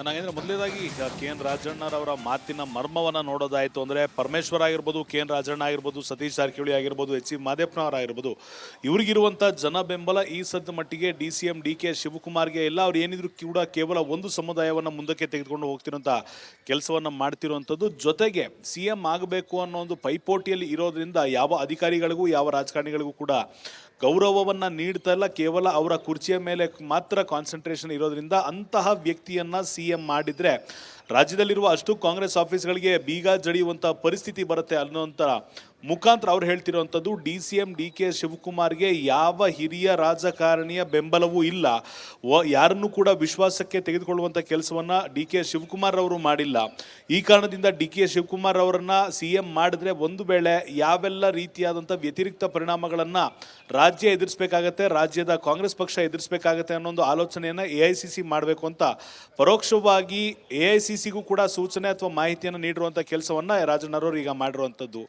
ನಾಗೇಂದ್ರ, ಮೊದಲೇದಾಗಿ ಕೆ.ಎನ್. ರಾಜಣ್ಣರವರ ಮಾತಿನ ಮರ್ಮವನ್ನು ನೋಡೋದಾಯಿತು ಅಂದರೆ, ಪರಮೇಶ್ವರ್ ಆಗಿರ್ಬೋದು, ಕೆ.ಎನ್. ರಾಜಣ್ಣ ಆಗಿರ್ಬೋದು, ಸತೀಶ್ ಜಾರಕಿಹೊಳಿ ಆಗಿರ್ಬೋದು, ಎಚ್ ಸಿ ಮಾದೇಪ್ಪನವರ ಆಗಿರ್ಬೋದು, ಇವ್ರಿಗಿರುವಂಥ ಜನ ಬೆಂಬಲ ಈ ಸದ್ದ ಮಟ್ಟಿಗೆ DCM DK ಶಿವಕುಮಾರ್ಗೆ ಇಲ್ಲ. ಅವ್ರು ಏನಿದ್ರು ಕೂಡ ಕೇವಲ ಒಂದು ಸಮುದಾಯವನ್ನು ಮುಂದಕ್ಕೆ ತೆಗೆದುಕೊಂಡು ಹೋಗ್ತಿರೋಂಥ ಕೆಲಸವನ್ನು ಮಾಡ್ತಿರುವಂಥದ್ದು. ಜೊತೆಗೆ CM ಆಗಬೇಕು ಅನ್ನೋ ಒಂದು ಪೈಪೋಟಿಯಲ್ಲಿ ಇರೋದ್ರಿಂದ ಯಾವ ಅಧಿಕಾರಿಗಳಿಗೂ ಯಾವ ರಾಜಕಾರಣಿಗಳಿಗೂ ಕೂಡ ಗೌರವವನ್ನು ನೀಡ್ತಾ ಇಲ್ಲ. ಕೇವಲ ಅವರ ಕುರ್ಚಿಯ ಮೇಲೆ ಮಾತ್ರ ಕಾನ್ಸಂಟ್ರೇಷನ್ ಇರೋದ್ರಿಂದ ಅಂತಹ ವ್ಯಕ್ತಿಯನ್ನು CM ಮಾಡಿದರೆ ರಾಜ್ಯದಲ್ಲಿರುವ ಅಷ್ಟು ಕಾಂಗ್ರೆಸ್ ಆಫೀಸ್ಗಳಿಗೆ ಬೀಗ ಜಡಿಯುವಂಥ ಪರಿಸ್ಥಿತಿ ಬರುತ್ತೆ ಅನ್ನೋಂಥ ಮುಖಾಂತರ ಅವ್ರು ಹೇಳ್ತಿರುವಂಥದ್ದು. DCM DK ಶಿವಕುಮಾರ್ಗೆ ಯಾವ ಹಿರಿಯ ರಾಜಕಾರಣಿಯ ಬೆಂಬಲವೂ ಇಲ್ಲ. ಯಾರನ್ನೂ ಕೂಡ ವಿಶ್ವಾಸಕ್ಕೆ ತೆಗೆದುಕೊಳ್ಳುವಂಥ ಕೆಲಸವನ್ನು DK ಶಿವಕುಮಾರ್ ಅವರು ಮಾಡಿಲ್ಲ. ಈ ಕಾರಣದಿಂದ DK ಶಿವಕುಮಾರ್ ಅವರನ್ನು CM ಮಾಡಿದ್ರೆ ಒಂದು ವೇಳೆ ಯಾವೆಲ್ಲ ರೀತಿಯಾದಂಥ ವ್ಯತಿರಿಕ್ತ ಪರಿಣಾಮಗಳನ್ನು ರಾಜ್ಯ ಎದುರಿಸಬೇಕಾಗತ್ತೆ, ರಾಜ್ಯದ ಕಾಂಗ್ರೆಸ್ ಪಕ್ಷ ಎದುರಿಸಬೇಕಾಗತ್ತೆ ಅನ್ನೋ ಆಲೋಚನೆಯನ್ನು AICC ಮಾಡಬೇಕು ಅಂತ ಪರೋಕ್ಷವಾಗಿ AICCಗೂ ಕೂಡ ಸೂಚನೆ ಅಥವಾ ಮಾಹಿತಿಯನ್ನು ನೀಡಿರುವಂಥ ಕೆಲಸವನ್ನು ರಾಜಣ್ಣರವರು ಈಗ ಮಾಡಿರುವಂಥದ್ದು.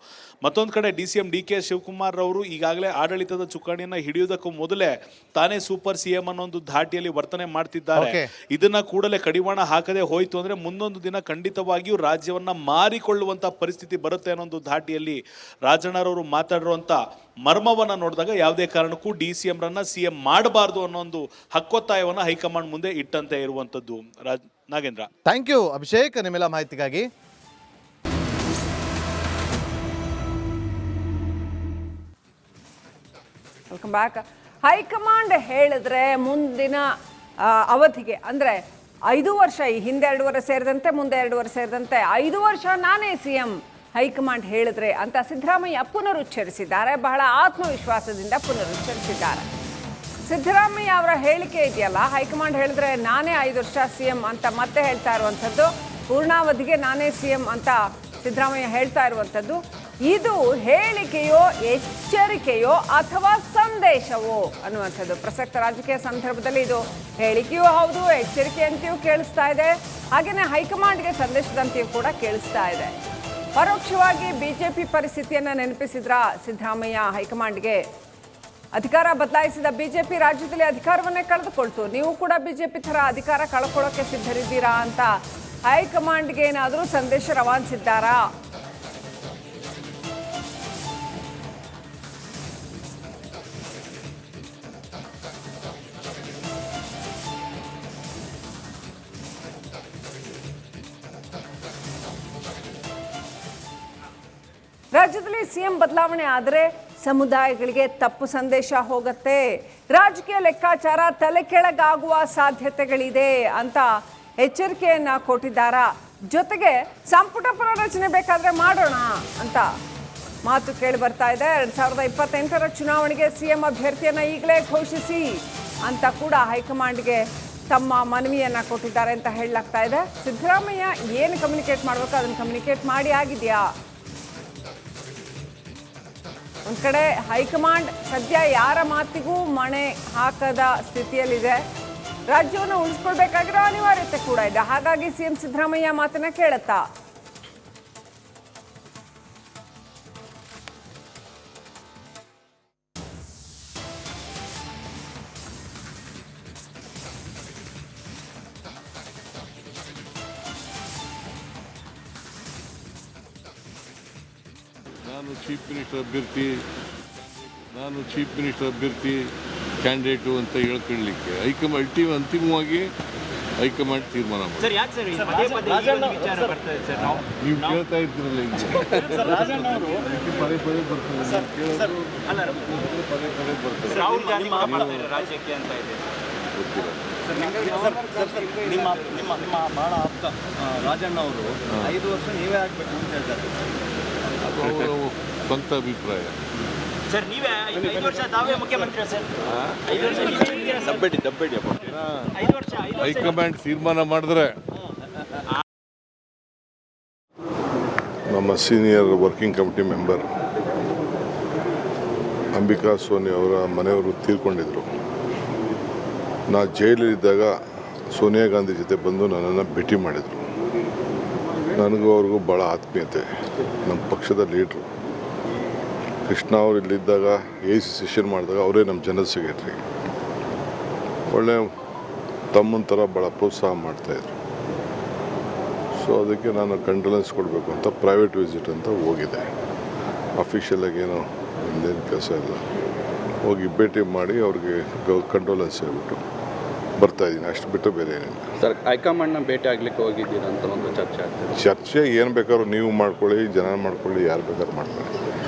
ಮತ್ತೊಂದು ಕಡೆ DCM DK ಶಿವಕುಮಾರ್ ಅವರು ಈಗಾಗಲೇ ಆಡಳಿತದ ಚುಕ್ಕಾಣಿಯನ್ನು ಹಿಡಿಯುವುದಕ್ಕೂ ಮೊದಲೇ ತಾನೇ ಸೂಪರ್ CM ಅನ್ನೋ ಒಂದು ಧಾಟಿಯಲ್ಲಿ ವರ್ತನೆ ಮಾಡ್ತಿದ್ದಾರೆ. ಇದನ್ನ ಕೂಡಲೇ ಕಡಿವಾಣ ಹಾಕದೆ ಹೋಯ್ತು ಅಂದ್ರೆ ಮುಂದೊಂದು ದಿನ ಖಂಡಿತವಾಗಿಯೂ ರಾಜ್ಯವನ್ನ ಮಾರಿಕೊಳ್ಳುವಂತ ಪರಿಸ್ಥಿತಿ ಬರುತ್ತೆ ಅನ್ನೋ ಒಂದು ಧಾಟಿಯಲ್ಲಿ ರಾಜಣ್ಣರವರು ಮಾತಾಡಿರುವಂತ ಮರ್ಮವನ್ನ ನೋಡಿದಾಗ ಯಾವುದೇ ಕಾರಣಕ್ಕೂ DCM ರನ್ನ CM ಮಾಡಬಾರ್ದು ಅನ್ನೋ ಒಂದು ಹಕ್ಕೊತ್ತಾಯವನ್ನು ಹೈಕಮಾಂಡ್ ಮುಂದೆ ಇಟ್ಟಂತೆ ಇರುವಂತದ್ದು. ನಾಗೇಂದ್ರ, ಥ್ಯಾಂಕ್ ಯು ಅಭಿಷೇಕ್ ನಿಮ್ಮೆಲ್ಲ ಮಾಹಿತಿಗಾಗಿ. Welcome back. ಹೈಕಮಾಂಡ್ ಹೇಳಿದ್ರೆ ಮುಂದಿನ ಅವಧಿಗೆ ಅಂದರೆ 5 ವರ್ಷ, ಈ ಹಿಂದೆ 2 ವರ್ಷ ಸೇರಿದಂತೆ ಮುಂದೆ 2 ವರ್ಷ ಸೇರಿದಂತೆ 5 ವರ್ಷ ನಾನೇ CM ಹೈಕಮಾಂಡ್ ಹೇಳಿದ್ರೆ ಅಂತ ಸಿದ್ದರಾಮಯ್ಯ ಪುನರುಚ್ಚರಿಸಿದ್ದಾರೆ. ಬಹಳ ಆತ್ಮವಿಶ್ವಾಸದಿಂದ ಪುನರುಚ್ಚರಿಸಿದ್ದಾರೆ. ಸಿದ್ದರಾಮಯ್ಯ ಅವರ ಹೇಳಿಕೆ ಇದೆಯಲ್ಲ, ಹೈಕಮಾಂಡ್ ಹೇಳಿದ್ರೆ ನಾನೇ 5 ವರ್ಷ CM ಅಂತ ಮತ್ತೆ ಹೇಳ್ತಾ ಇರುವಂಥದ್ದು, ಪೂರ್ಣಾವಧಿಗೆ ನಾನೇ CM ಅಂತ ಸಿದ್ದರಾಮಯ್ಯ ಹೇಳ್ತಾ ಇರುವಂಥದ್ದು, ಇದು ಹೇಳಿಕೆಯೋ ಎಚ್ಚರಿಕೆಯೋ ಅಥವಾ ಸಂದೇಶವೋ ಅನ್ನುವಂಥದ್ದು. ಪ್ರಸಕ್ತ ರಾಜಕೀಯ ಸಂದರ್ಭದಲ್ಲಿ ಇದು ಹೇಳಿಕೆಯೂ ಹೌದು, ಎಚ್ಚರಿಕೆ ಅಂತೆಯೂ ಕೇಳಿಸ್ತಾ ಇದೆ, ಹಾಗೆಯೇ ಹೈಕಮಾಂಡ್ಗೆ ಸಂದೇಶದಂತೆಯೂ ಕೂಡ ಕೇಳಿಸ್ತಾ ಇದೆ. ಪರೋಕ್ಷವಾಗಿ ಬಿಜೆಪಿ ಪರಿಸ್ಥಿತಿಯನ್ನು ನೆನಪಿಸಿದ್ರ ಸಿದ್ದರಾಮಯ್ಯ ಹೈಕಮಾಂಡ್ಗೆ. ಅಧಿಕಾರ ಬದಲಾಯಿಸಿದ ಬಿಜೆಪಿ ರಾಜ್ಯದಲ್ಲಿ ಅಧಿಕಾರವನ್ನೇ ಕಳೆದುಕೊಳ್ತು, ನೀವು ಕೂಡ ಬಿಜೆಪಿ ಥರ ಅಧಿಕಾರ ಕಳ್ಕೊಳ್ಳೋಕೆ ಸಿದ್ಧರಿದ್ದೀರಾ ಅಂತ ಹೈಕಮಾಂಡ್ಗೆ ಏನಾದರೂ ಸಂದೇಶ ರವಾನಿಸಿದ್ದಾರಾ? ರಾಜ್ಯದಲ್ಲಿ CM ಬದಲಾವಣೆ ಆದರೆ ಸಮುದಾಯಗಳಿಗೆ ತಪ್ಪು ಸಂದೇಶ ಹೋಗುತ್ತೆ, ರಾಜಕೀಯ ಲೆಕ್ಕಾಚಾರ ತಲೆ ಕೆಳಗಾಗುವ ಸಾಧ್ಯತೆಗಳಿದೆ ಅಂತ ಎಚ್ಚರಿಕೆಯನ್ನ ಕೊಟ್ಟಿದ್ದಾರಾ? ಜೊತೆಗೆ ಸಂಪುಟ ಪುನರ್ರಚನೆ ಬೇಕಾದ್ರೆ ಮಾಡೋಣ ಅಂತ ಮಾತು ಕೇಳಿ ಬರ್ತಾ ಇದೆ. 2028ರ ಚುನಾವಣೆಗೆ CM ಅಭ್ಯರ್ಥಿಯನ್ನ ಈಗಲೇ ಘೋಷಿಸಿ ಅಂತ ಕೂಡ ಹೈಕಮಾಂಡ್ಗೆ ತಮ್ಮ ಮನವಿಯನ್ನ ಕೊಟ್ಟಿದ್ದಾರೆ ಅಂತ ಹೇಳಲಾಗ್ತಾ ಇದೆ. ಸಿದ್ದರಾಮಯ್ಯ ಏನು ಕಮ್ಯುನಿಕೇಟ್ ಮಾಡಬೇಕು ಅದನ್ನು ಕಮ್ಯುನಿಕೇಟ್ ಮಾಡಿ ಆಗಿದೆಯಾ? ಒಂದು ಕಡೆ ಹೈಕಮಾಂಡ್ ಸದ್ಯ ಯಾರ ಮಾತಿಗೂ ಮಣೆ ಹಾಕದ ಸ್ಥಿತಿಯಲ್ಲಿದೆ, ರಾಜ್ಯವನ್ನು ಉಳಿಸ್ಕೊಳ್ಬೇಕಾಗಿರೋ ಅನಿವಾರ್ಯತೆ ಕೂಡ ಇದೆ. ಹಾಗಾಗಿ CM ಸಿದ್ದರಾಮಯ್ಯ ಮಾತನ್ನ ಕೇಳುತ್ತಾ? ನಾನು ಚೀಫ್ ಮಿನಿಸ್ಟರ್ ಅಭ್ಯರ್ಥಿ ಕ್ಯಾಂಡಿಡೇಟು ಅಂತ ಹೇಳ್ಕೊಳ್ಳಿಕ್ಕೆ ಅಂತಿಮವಾಗಿ ಹೈಕಮಾಂಡ್ ತೀರ್ಮಾನ ಮಾಡಿ. ಸರ್ ಯಾಕೆ ಸರ್ ಪದೇ ಪದೇ ಈ ಒಂದು ವಿಚಾರ ಬರ್ತದೆ ಸರ್? ನೀವು ಕೇಳ್ತಾ ಇರ್ತೀರಲ್ಲ ಈಗ ರಾಜಣ್ಣ ಅವರು ಪದೇ ಪದೇ ಬರ್ತದೆ ಅಲ್ಲ ಪದೇ ಪದೇ ಬರ್ತದೆ. ರಾಹುಲ್ ಗಾಂಧಿ ಮಾಡ್ತಾರೆ ರಾಜ್ಯಕ್ಕೆ ಅಂತ ಇದೆ. ಗೊತ್ತಿಲ್ಲ. ನಿಮ್ಮ ನಿಮ್ಮ ನಿಮ್ಮ ಬಹಳ ಆಪ್ತ ರಾಜಣ್ಣ ಅವರು 5 ವರ್ಷ ನೀವೇ ಆಗ್ಬೇಕು ಅಂತ ಹೇಳ್ತಾರೆ. ಅದು ಅವರ ಸ್ವಂತ ಅಭಿಪ್ರಾಯ. ಸರ್ ನೀವೇ 5 ವರ್ಷ ತಾವೇ ಮುಖ್ಯಮಂತ್ರಿ ಸರ್? 5 ವರ್ಷ ನೀವೇ ದಬ್ಬೆಡಿ 5 ವರ್ಷ ಹೈಕಮಾಂಡ್ ತೀರ್ಮಾನ ಮಾಡಿದ್ರೆ. ನಮ್ಮ senior working committee member Ambika Soni ಅವರ ಮನೆಯವರು ತೀರ್ಕೊಂಡಿದ್ರು. ನಾ ಜೈಲಲ್ಲಿದ್ದಾಗ ಸೋನಿಯಾ ಗಾಂಧಿ ಜೊತೆ ಬಂದು ನನ್ನನ್ನು ಭೇಟಿ ಮಾಡಿದರು. ನನಗೂ ಅವ್ರಿಗೂ ಭಾಳ ಆತ್ಮೀಯತೆ. ನಮ್ಮ ಪಕ್ಷದ ಲೀಡ್ರು ಕೃಷ್ಣ ಅವರು ಇಲ್ಲಿದ್ದಾಗ AC ಸೆಷನ್ ಮಾಡಿದಾಗ ಅವರೇ ನಮ್ಮ ಜನರಲ್ ಸೆಕ್ರೆಟ್ರಿ. ಒಳ್ಳೆ ತಮ್ಮನ ಥರ ಭಾಳ ಪ್ರೋತ್ಸಾಹ ಮಾಡ್ತಾಯಿದ್ರು. ಸೊ ಅದಕ್ಕೆ ನಾನು ಕಂಡೋಲೆನ್ಸ್ ಕೊಡಬೇಕು ಅಂತ ಪ್ರೈವೇಟ್ ವಿಸಿಟ್ ಅಂತ ಹೋಗಿದ್ದೆ. ಅಫಿಷಿಯಲಾಗಿ ಏನೋ ಇನ್ನೇನು ಕೆಲಸ ಇಲ್ಲ, ಹೋಗಿ ಭೇಟಿ ಮಾಡಿ ಅವ್ರಿಗೆ ಕಂಡೋಲೆನ್ಸ್ ಹೇಳ್ಬಿಟ್ಟು ಬರ್ತಾಯಿದ್ದೀನಿ. ಅಷ್ಟು ಬಿಟ್ಟು ಬೇರೆ ಏನಿಲ್ಲ ಸರ್. ಹೈಕಮಾಂಡ್ನ ಭೇಟಿ ಆಗಲಿಕ್ಕೆ ಹೋಗಿದ್ದೀರಾ ಅಂತ ಒಂದು ಚರ್ಚೆ ಆಗ್ತದೆ. ಚರ್ಚೆ ಏನು ಬೇಕಾದ್ರೂ ನೀವು ಮಾಡ್ಕೊಳ್ಳಿ, ಜನ ಮಾಡ್ಕೊಳ್ಳಿ, ಯಾರು ಬೇಕಾದ್ರೂ ಮಾಡ್ಕೊಳ್ಳಿ.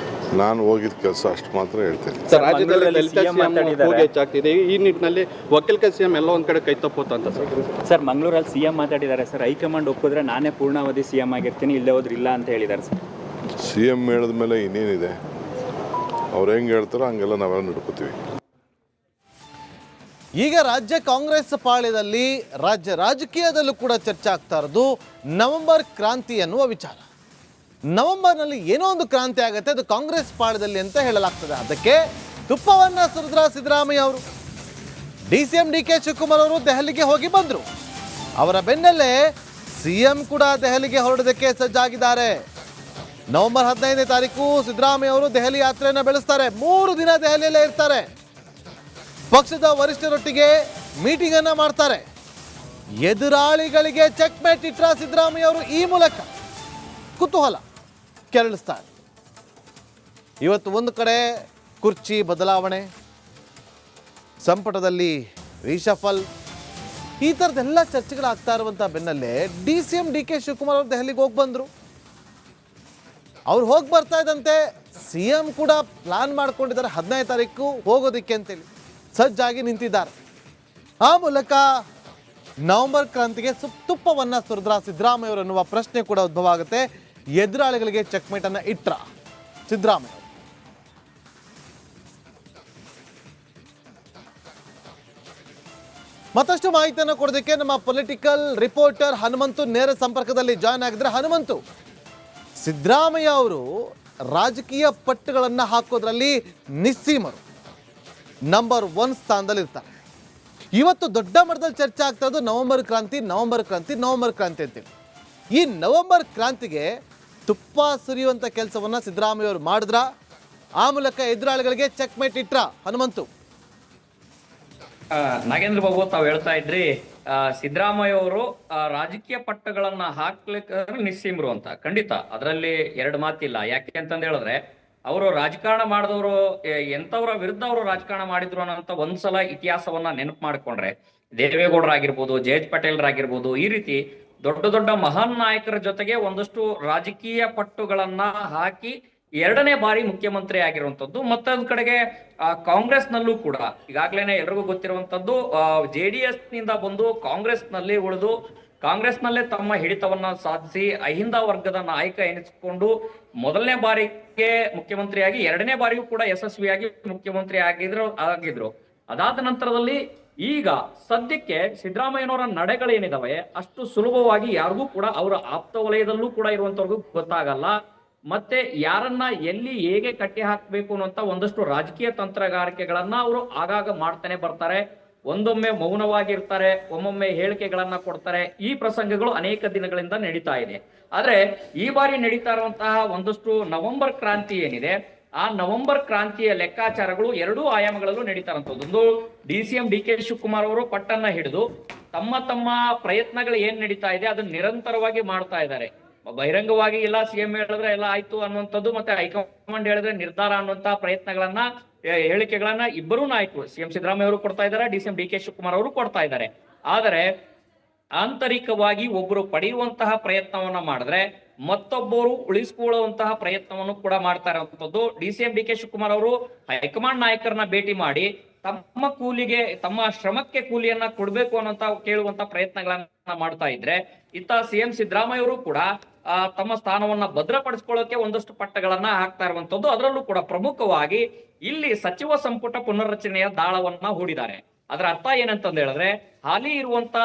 ನಾನು ಹೋಗಿದ್ದ ಕೆಲಸ ಅಷ್ಟು ಮಾತ್ರ ಹೇಳ್ತೇನೆ. ಸರ್, ರಾಜ್ಯದಲ್ಲಿ ದಲಿತ ಸಿಎಂ ಕೂಗು ಹೆಚ್ಚಾಗ್ತಿದೆ. ಈ ನಿಟ್ಟಿನಲ್ಲಿ ಒಕ್ಕಲಿಗ ಸಿಎಂ ಎಲ್ಲ ಒಂದು ಕಡೆ ಕೈ ತಪ್ಪೋತ ಅಂತ ಸರ್ ಮಂಗಳೂರಲ್ಲಿ ಸಿಎಂ ಮಾತಾಡಿದ್ದಾರೆ ಸರ್. ಹೈಕಮಾಂಡ್ ಒಪ್ಪಿದ್ರೆ ನಾನೇ ಪೂರ್ಣಾವಧಿ ಸಿಎಂ ಆಗಿರ್ತೀನಿ, ಇಲ್ಲೇ ಹೋದ್ರೆ ಇಲ್ಲ ಅಂತ ಹೇಳಿದ್ದಾರೆ ಸರ್. CM ಹೇಳಿದ ಮೇಲೆ ಇನ್ನೇನಿದೆ, ಅವ್ರು ಹೆಂಗೆ ಹೇಳ್ತಾರೋ ಹಂಗೆಲ್ಲ ನಾವೆಲ್ಲ ನಡ್ಕೋತೀವಿ. ಈಗ ರಾಜ್ಯ ಕಾಂಗ್ರೆಸ್ ಪಾಳ್ಯದಲ್ಲಿ ರಾಜ್ಯ ರಾಜಕೀಯದಲ್ಲೂ ಕೂಡ ಚರ್ಚೆ ಆಗ್ತಾ ಇರೋದು ನವೆಂಬರ್ ಕ್ರಾಂತಿ ಎನ್ನುವ ವಿಚಾರ. ನವೆಂಬರ್ನಲ್ಲಿ ಏನೋ ಒಂದು ಕ್ರಾಂತಿ ಆಗುತ್ತೆ, ಅದು ಕಾಂಗ್ರೆಸ್ ಪಾಳ್ಯದಲ್ಲಿ ಅಂತ ಹೇಳಲಾಗ್ತದೆ. ಅದಕ್ಕೆ ತುಪ್ಪವನ್ನ ಸುರಿದ್ರ ಸಿದ್ದರಾಮಯ್ಯ ಅವರು. DCM DK ಶಿವಕುಮಾರ್ ಅವರು ದೆಹಲಿಗೆ ಹೋಗಿ ಬಂದರು. ಅವರ ಬೆನ್ನಲ್ಲೇ CM ಕೂಡ ದೆಹಲಿಗೆ ಹೊರಡೋದಕ್ಕೆ ಸಜ್ಜಾಗಿದ್ದಾರೆ. ನವೆಂಬರ್ 15ನೇ ತಾರೀಕು ಸಿದ್ದರಾಮಯ್ಯ ಅವರು ದೆಹಲಿ ಯಾತ್ರೆಯನ್ನು ಬೆಳೆಸ್ತಾರೆ. 3 ದಿನ ದೆಹಲಿಯಲ್ಲೇ ಇರ್ತಾರೆ. ಪಕ್ಷದ ವರಿಷ್ಠರೊಟ್ಟಿಗೆ ಮೀಟಿಂಗ್ ಅನ್ನ ಮಾಡ್ತಾರೆ. ಎದುರಾಳಿಗಳಿಗೆ ಚೆಕ್ ಮೇಟ್ ಇಟ್ರ ಸಿದ್ದರಾಮಯ್ಯ ಅವರು ಈ ಮೂಲಕ ಕುತೂಹಲ ಕೆರಳಿಸ್ತಾರೆ. ಇವತ್ತು ಒಂದು ಕಡೆ ಕುರ್ಚಿ ಬದಲಾವಣೆ, ಸಂಪುಟದಲ್ಲಿ ರಿಷಫಲ್, ಈ ಥರದ್ದೆಲ್ಲ ಚರ್ಚೆಗಳಾಗ್ತಾ ಇರುವಂಥ ಬೆನ್ನಲ್ಲೇ DCM DK ಶಿವಕುಮಾರ್ ಅವರು ದೆಹಲಿಗೆ ಹೋಗಿ ಬಂದರು. ಅವ್ರು ಹೋಗಿ ಬರ್ತಾ ಇದ್ದಂತೆ CM ಕೂಡ ಪ್ಲಾನ್ ಮಾಡ್ಕೊಂಡಿದ್ದಾರೆ 15ನೇ ತಾರೀಕು ಹೋಗೋದಕ್ಕೆ ಅಂತೇಳಿ ಸಜ್ಜಾಗಿ ನಿಂತಿದ್ದಾರೆ. ಆ ಮೂಲಕ ನವೆಂಬರ್ ಕ್ರಾಂತಿಗೆ ತುಪ್ಪವನ್ನ ಸುರಿದ್ರ ಸಿದ್ದರಾಮಯ್ಯ ಅವರು ಎನ್ನುವ ಪ್ರಶ್ನೆ ಕೂಡ ಉದ್ಭವ ಆಗುತ್ತೆ. ಎದುರಾಳಿಗಳಿಗೆ ಚೆಕ್ಮೇಟ್ ಅನ್ನ ಇಟ್ರ ಸಿದ್ದರಾಮಯ್ಯ. ಮತ್ತಷ್ಟು ಮಾಹಿತಿಯನ್ನು ಕೊಡೋದಕ್ಕೆ ನಮ್ಮ ಪೊಲಿಟಿಕಲ್ ರಿಪೋರ್ಟರ್ ಹನುಮಂತು ನೇರ ಸಂಪರ್ಕದಲ್ಲಿ ಜಾಯ್ನ್ ಆಗಿದ್ರೆ. ಹನುಮಂತು, ಸಿದ್ದರಾಮಯ್ಯ ಅವರು ರಾಜಕೀಯ ಪಟ್ಟುಗಳನ್ನು ಹಾಕೋದ್ರಲ್ಲಿ ನಿಸ್ಸೀಮರು, ನಂಬರ್ 1 ಸ್ಥಾನದಲ್ಲಿ ಇರ್ತಾರೆ. ಇವತ್ತು ದೊಡ್ಡ ಮಟ್ಟದಲ್ಲಿ ಚರ್ಚೆ ಆಗ್ತಾ ಇರೋದು ನವೆಂಬರ್ ಕ್ರಾಂತಿ ಅಂತೇಳಿ. ಈ ನವೆಂಬರ್ ಕ್ರಾಂತಿಗೆ ತುಪ್ಪ ಸುರಿಯುವಂಥ ಕೆಲಸವನ್ನ ಸಿದ್ದರಾಮಯ್ಯ ಅವರು ಮಾಡಿದ್ರ, ಆ ಮೂಲಕ ಎದುರಾಳಿಗಳಿಗೆ ಚೆಕ್ಮೇಟ್ ಇಟ್ರ ಹನುಮಂತು? ನಾಗೇಂದ್ರ ಬಾಬು, ತಾವು ಹೇಳ್ತಾ ಇದ್ರಿ ಸಿದ್ದರಾಮಯ್ಯ ಅವರು ರಾಜಕೀಯ ಪಟ್ಟಗಳನ್ನ ಹಾಕ್ಲಿಕ್ಕೆ ನಿಸ್ಸೀಮರು ಅಂತ. ಖಂಡಿತ ಅದರಲ್ಲಿ 2 ಮಾತಿಲ್ಲ. ಯಾಕೆ ಅಂತಂದ ಹೇಳಿದ್ರೆ, ಅವರು ರಾಜಕಾರಣ ಮಾಡಿದವರು ಎಂತವರ ವಿರುದ್ಧ ಅವರು ರಾಜಕಾರಣ ಮಾಡಿದ್ರು ಅನ್ನೋಂಥ ಒಂದ್ಸಲ ಇತಿಹಾಸವನ್ನ ನೆನಪು ಮಾಡ್ಕೊಂಡ್ರೆ, ದೇವೇಗೌಡರಾಗಿರ್ಬೋದು, ಜಯಂತ್ ಪಟೇಲ್ರಾಗಿರ್ಬೋದು, ಈ ರೀತಿ ದೊಡ್ಡ ದೊಡ್ಡ ಮಹಾನ್ ನಾಯಕರ ಜೊತೆಗೆ ಒಂದಷ್ಟು ರಾಜಕೀಯ ಪಟ್ಟುಗಳನ್ನ ಹಾಕಿ 2ನೇ ಬಾರಿ ಮುಖ್ಯಮಂತ್ರಿ ಆಗಿರುವಂತದ್ದು. ಮತ್ತೊಂದ್ ಕಡೆಗೆ ಕಾಂಗ್ರೆಸ್ ನಲ್ಲೂ ಕೂಡ ಈಗಾಗ್ಲೇನೆ ಎಲ್ರಿಗೂ ಗೊತ್ತಿರುವಂತದ್ದು, JDS ನಿಂದ ಬಂದು ಕಾಂಗ್ರೆಸ್ ನಲ್ಲಿ ಉಳಿದು ಕಾಂಗ್ರೆಸ್ ನಲ್ಲೇ ತಮ್ಮ ಹಿಡಿತವನ್ನ ಸಾಧಿಸಿ ಅಹಿಂದ ವರ್ಗದ ನಾಯಕ ಎನಿಸಿಕೊಂಡು 1ನೇ ಬಾರಿಗೆ ಮುಖ್ಯಮಂತ್ರಿಯಾಗಿ 2ನೇ ಬಾರಿಗೂ ಕೂಡ ಯಶಸ್ವಿಯಾಗಿ ಮುಖ್ಯಮಂತ್ರಿ ಆಗಿದ್ರು. ಅದಾದ ನಂತರದಲ್ಲಿ ಈಗ ಸದ್ಯಕ್ಕೆ ಸಿದ್ದರಾಮಯ್ಯನವರ ನಡೆಗಳೇನಿದಾವೆ ಅಷ್ಟು ಸುಲಭವಾಗಿ ಯಾರಿಗೂ ಕೂಡ ಅವರ ಆಪ್ತ ವಲಯದಲ್ಲೂ ಕೂಡ ಇರುವಂತವ್ರಿಗೂ ಗೊತ್ತಾಗಲ್ಲ. ಮತ್ತೆ ಯಾರನ್ನ ಎಲ್ಲಿ ಹೇಗೆ ಕಟ್ಟಿ ಹಾಕ್ಬೇಕು ಅನ್ನುವಂತ ಒಂದಷ್ಟು ರಾಜಕೀಯ ತಂತ್ರಗಾರಿಕೆಗಳನ್ನ ಅವರು ಆಗಾಗ ಮಾಡ್ತಾನೆ ಬರ್ತಾರೆ. ಒಂದೊಮ್ಮೆ ಮೌನವಾಗಿರ್ತಾರೆ, ಒಮ್ಮೊಮ್ಮೆ ಹೇಳಿಕೆಗಳನ್ನ ಕೊಡ್ತಾರೆ. ಈ ಪ್ರಸಂಗಗಳು ಅನೇಕ ದಿನಗಳಿಂದ ನಡೀತಾ ಇದೆ. ಆದ್ರೆ ಈ ಬಾರಿ ನಡೀತಾ ಇರುವಂತಹ ಒಂದಷ್ಟು ನವೆಂಬರ್ ಕ್ರಾಂತಿ ಏನಿದೆ, ಆ ನವೆಂಬರ್ ಕ್ರಾಂತಿಯ ಲೆಕ್ಕಾಚಾರಗಳು 2 ಆಯಾಮಗಳಲ್ಲೂ ನಡೀತಾ ಇರುವಂತದ್ದು. ಒಂದು, DCM DK ಶಿವಕುಮಾರ್ ಅವರು ಪಟ್ಟನ್ನ ಹಿಡಿದು ತಮ್ಮ ಪ್ರಯತ್ನಗಳು ಏನ್ ನಡೀತಾ ಇದೆ ಅದನ್ನ ನಿರಂತರವಾಗಿ ಮಾಡ್ತಾ ಇದ್ದಾರೆ. ಬಹಿರಂಗವಾಗಿ ಇಲ್ಲ CM ಹೇಳಿದ್ರೆ ಎಲ್ಲ ಆಯ್ತು ಅನ್ನುವಂಥದ್ದು, ಮತ್ತೆ ಹೈಕಮಾಂಡ್ ಹೇಳಿದ್ರೆ ನಿರ್ಧಾರ ಅನ್ನುವಂತ ಪ್ರಯತ್ನಗಳನ್ನ ಹೇಳಿಕೆಗಳನ್ನ ಇಬ್ಬರೂ ನಾಯಕರು CM ಸಿದ್ದರಾಮಯ್ಯ ಅವರು ಕೊಡ್ತಾ ಇದ್ದಾರೆ, DCM DK ಶಿವಕುಮಾರ್ ಅವರು ಕೊಡ್ತಾ ಇದ್ದಾರೆ. ಆದರೆ ಆಂತರಿಕವಾಗಿ ಒಬ್ಬರು ಪಡೆಯುವಂತಹ ಪ್ರಯತ್ನವನ್ನ ಮಾಡಿದ್ರೆ ಮತ್ತೊಬ್ಬರು ಉಳಿಸಿಕೊಳ್ಳುವಂತಹ ಪ್ರಯತ್ನವನ್ನು ಕೂಡ ಮಾಡ್ತಾ ಇರುವಂತದ್ದು. DCM DK ಶಿವಕುಮಾರ್ ಅವರು ಹೈಕಮಾಂಡ್ ನಾಯಕರನ್ನ ಭೇಟಿ ಮಾಡಿ ತಮ್ಮ ಕೂಲಿಗೆ, ತಮ್ಮ ಶ್ರಮಕ್ಕೆ ಕೂಲಿಯನ್ನ ಕೊಡ್ಬೇಕು ಅನ್ನೋಂತ ಕೇಳುವಂತ ಪ್ರಯತ್ನಗಳನ್ನ ಮಾಡ್ತಾ ಇದ್ರೆ, ಇತ್ತ CM ಸಿದ್ದರಾಮಯ್ಯ ಅವರು ಕೂಡ ತಮ್ಮ ಸ್ಥಾನವನ್ನ ಭದ್ರಪಡಿಸ್ಕೊಳ್ಳೋಕೆ ಒಂದಷ್ಟು ಪಟ್ಟಗಳನ್ನ ಹಾಕ್ತಾ ಇರುವಂತದ್ದು. ಅದರಲ್ಲೂ ಕೂಡ ಪ್ರಮುಖವಾಗಿ ಇಲ್ಲಿ ಸಚಿವ ಸಂಪುಟ ಪುನರ್ರಚನೆಯ ದಾಳವನ್ನ ಹೂಡಿದ್ದಾರೆ. ಅದರ ಅರ್ಥ ಏನಂತಂದ ಹೇಳಿದ್ರೆ, ಹಾಲಿ ಇರುವಂತ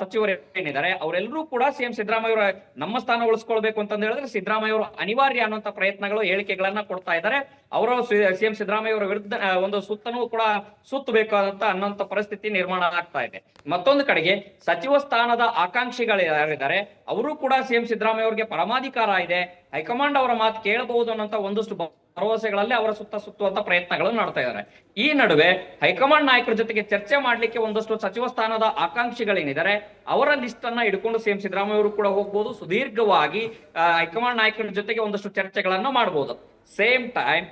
ಸಚಿವರು ಏನಿದ್ದಾರೆ ಅವರೆಲ್ಲರೂ ಕೂಡ CM ಸಿದ್ದರಾಮಯ್ಯ ಅವರ ನಮ್ಮ ಸ್ಥಾನ ಉಳಿಸ್ಕೊಳ್ಬೇಕು ಅಂತಂದ ಹೇಳಿದ್ರೆ ಸಿದ್ದರಾಮಯ್ಯ ಅವರು ಅನಿವಾರ್ಯ ಅನ್ನುವಂತ ಪ್ರಯತ್ನಗಳು, ಹೇಳಿಕೆಗಳನ್ನ ಕೊಡ್ತಾ ಇದ್ದಾರೆ. ಅವರು CM ಸಿದ್ದರಾಮಯ್ಯ ಅವರ ವಿರುದ್ಧ ಒಂದು ಸುತ್ತನೂ ಕೂಡ ಸುತ್ತಬೇಕಾದಂತ ಅನ್ನೋಂತ ಪರಿಸ್ಥಿತಿ ನಿರ್ಮಾಣ ಆಗ್ತಾ ಇದೆ. ಮತ್ತೊಂದು ಕಡೆಗೆ ಸಚಿವ ಸ್ಥಾನದ ಆಕಾಂಕ್ಷಿಗಳು ಯಾರಿದ್ದಾರೆ ಅವರು ಕೂಡ CM ಸಿದ್ದರಾಮಯ್ಯ ಅವರಿಗೆ ಪರಮಾಧಿಕಾರ ಇದೆ, ಹೈಕಮಾಂಡ್ ಅವರ ಮಾತು ಕೇಳಬಹುದು ಅನ್ನೋಂತ ಒಂದಷ್ಟು ಭರವಸೆಗಳಲ್ಲಿ ಅವರ ಸುತ್ತುವಂತ ಪ್ರಯತ್ನಗಳನ್ನು ಮಾಡ್ತಾ ಇದ್ದಾರೆ. ಈ ನಡುವೆ ಹೈಕಮಾಂಡ್ ನಾಯಕರ ಜೊತೆಗೆ ಚರ್ಚೆ ಮಾಡ್ಲಿಕ್ಕೆ ಒಂದಷ್ಟು ಸಚಿವ ಸ್ಥಾನದ ಆಕಾಂಕ್ಷಿಗಳೇನಿದ್ದಾರೆ ಅವರ ಲಿಸ್ಟ್ ಅನ್ನ ಇಟ್ಕೊಂಡು CM ಸಿದ್ದರಾಮಯ್ಯ ಅವರು ಕೂಡ ಹೋಗ್ಬೋದು. ಸುದೀರ್ಘವಾಗಿ ಹೈಕಮಾಂಡ್ ನಾಯಕರ ಜೊತೆಗೆ ಒಂದಷ್ಟು ಚರ್ಚೆಗಳನ್ನ ಮಾಡಬಹುದು. ಸೇಮ್ ಟೈಮ್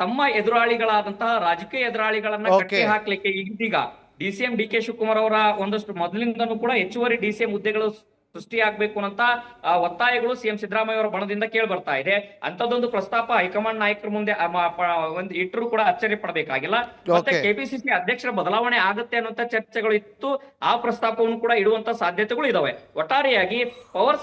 ತಮ್ಮ ಎದುರಾಳಿಗಳಾದಂತಹ ರಾಜಕೀಯ ಎದುರಾಳಿಗಳನ್ನ ಕಟ್ಟಿ ಹಾಕ್ಲಿಕ್ಕೆ ಇದೀಗ DCM DK ಶಿವಕುಮಾರ್ ಅವರ ಒಂದಷ್ಟು ಮೊದಲಿಂದನೂ ಕೂಡ ಹೆಚ್ಚುವರಿ DCM ಹುದ್ದೆಗಳು ಸೃಷ್ಟಿಯಾಗಬೇಕು ಅಂತ ಒತ್ತಾಯಗಳು CM ಸಿದ್ದರಾಮಯ್ಯ ಅವರ ಬಣದಿಂದ ಕೇಳಿ ಬರ್ತಾ ಇದೆ. ಅಂತದೊಂದು ಪ್ರಸ್ತಾಪ ಹೈಕಮಾಂಡ್ ನಾಯಕರ ಮುಂದೆ ಒಂದು ಇಟ್ಟರು ಕೂಡ ಅಚ್ಚರಿ ಪಡಬೇಕಾಗಿಲ್ಲ. ಮತ್ತೆ KPCC ಅಧ್ಯಕ್ಷರ ಬದಲಾವಣೆ ಆಗುತ್ತೆ ಅನ್ನುವಂತ ಚರ್ಚೆಗಳು ಇತ್ತು. ಆ ಪ್ರಸ್ತಾಪವನ್ನು ಕೂಡ ಇಡುವಂತ ಸಾಧ್ಯತೆಗಳು ಇದಾವೆ. ಒಟ್ಟಾರೆಯಾಗಿ ಪವರ್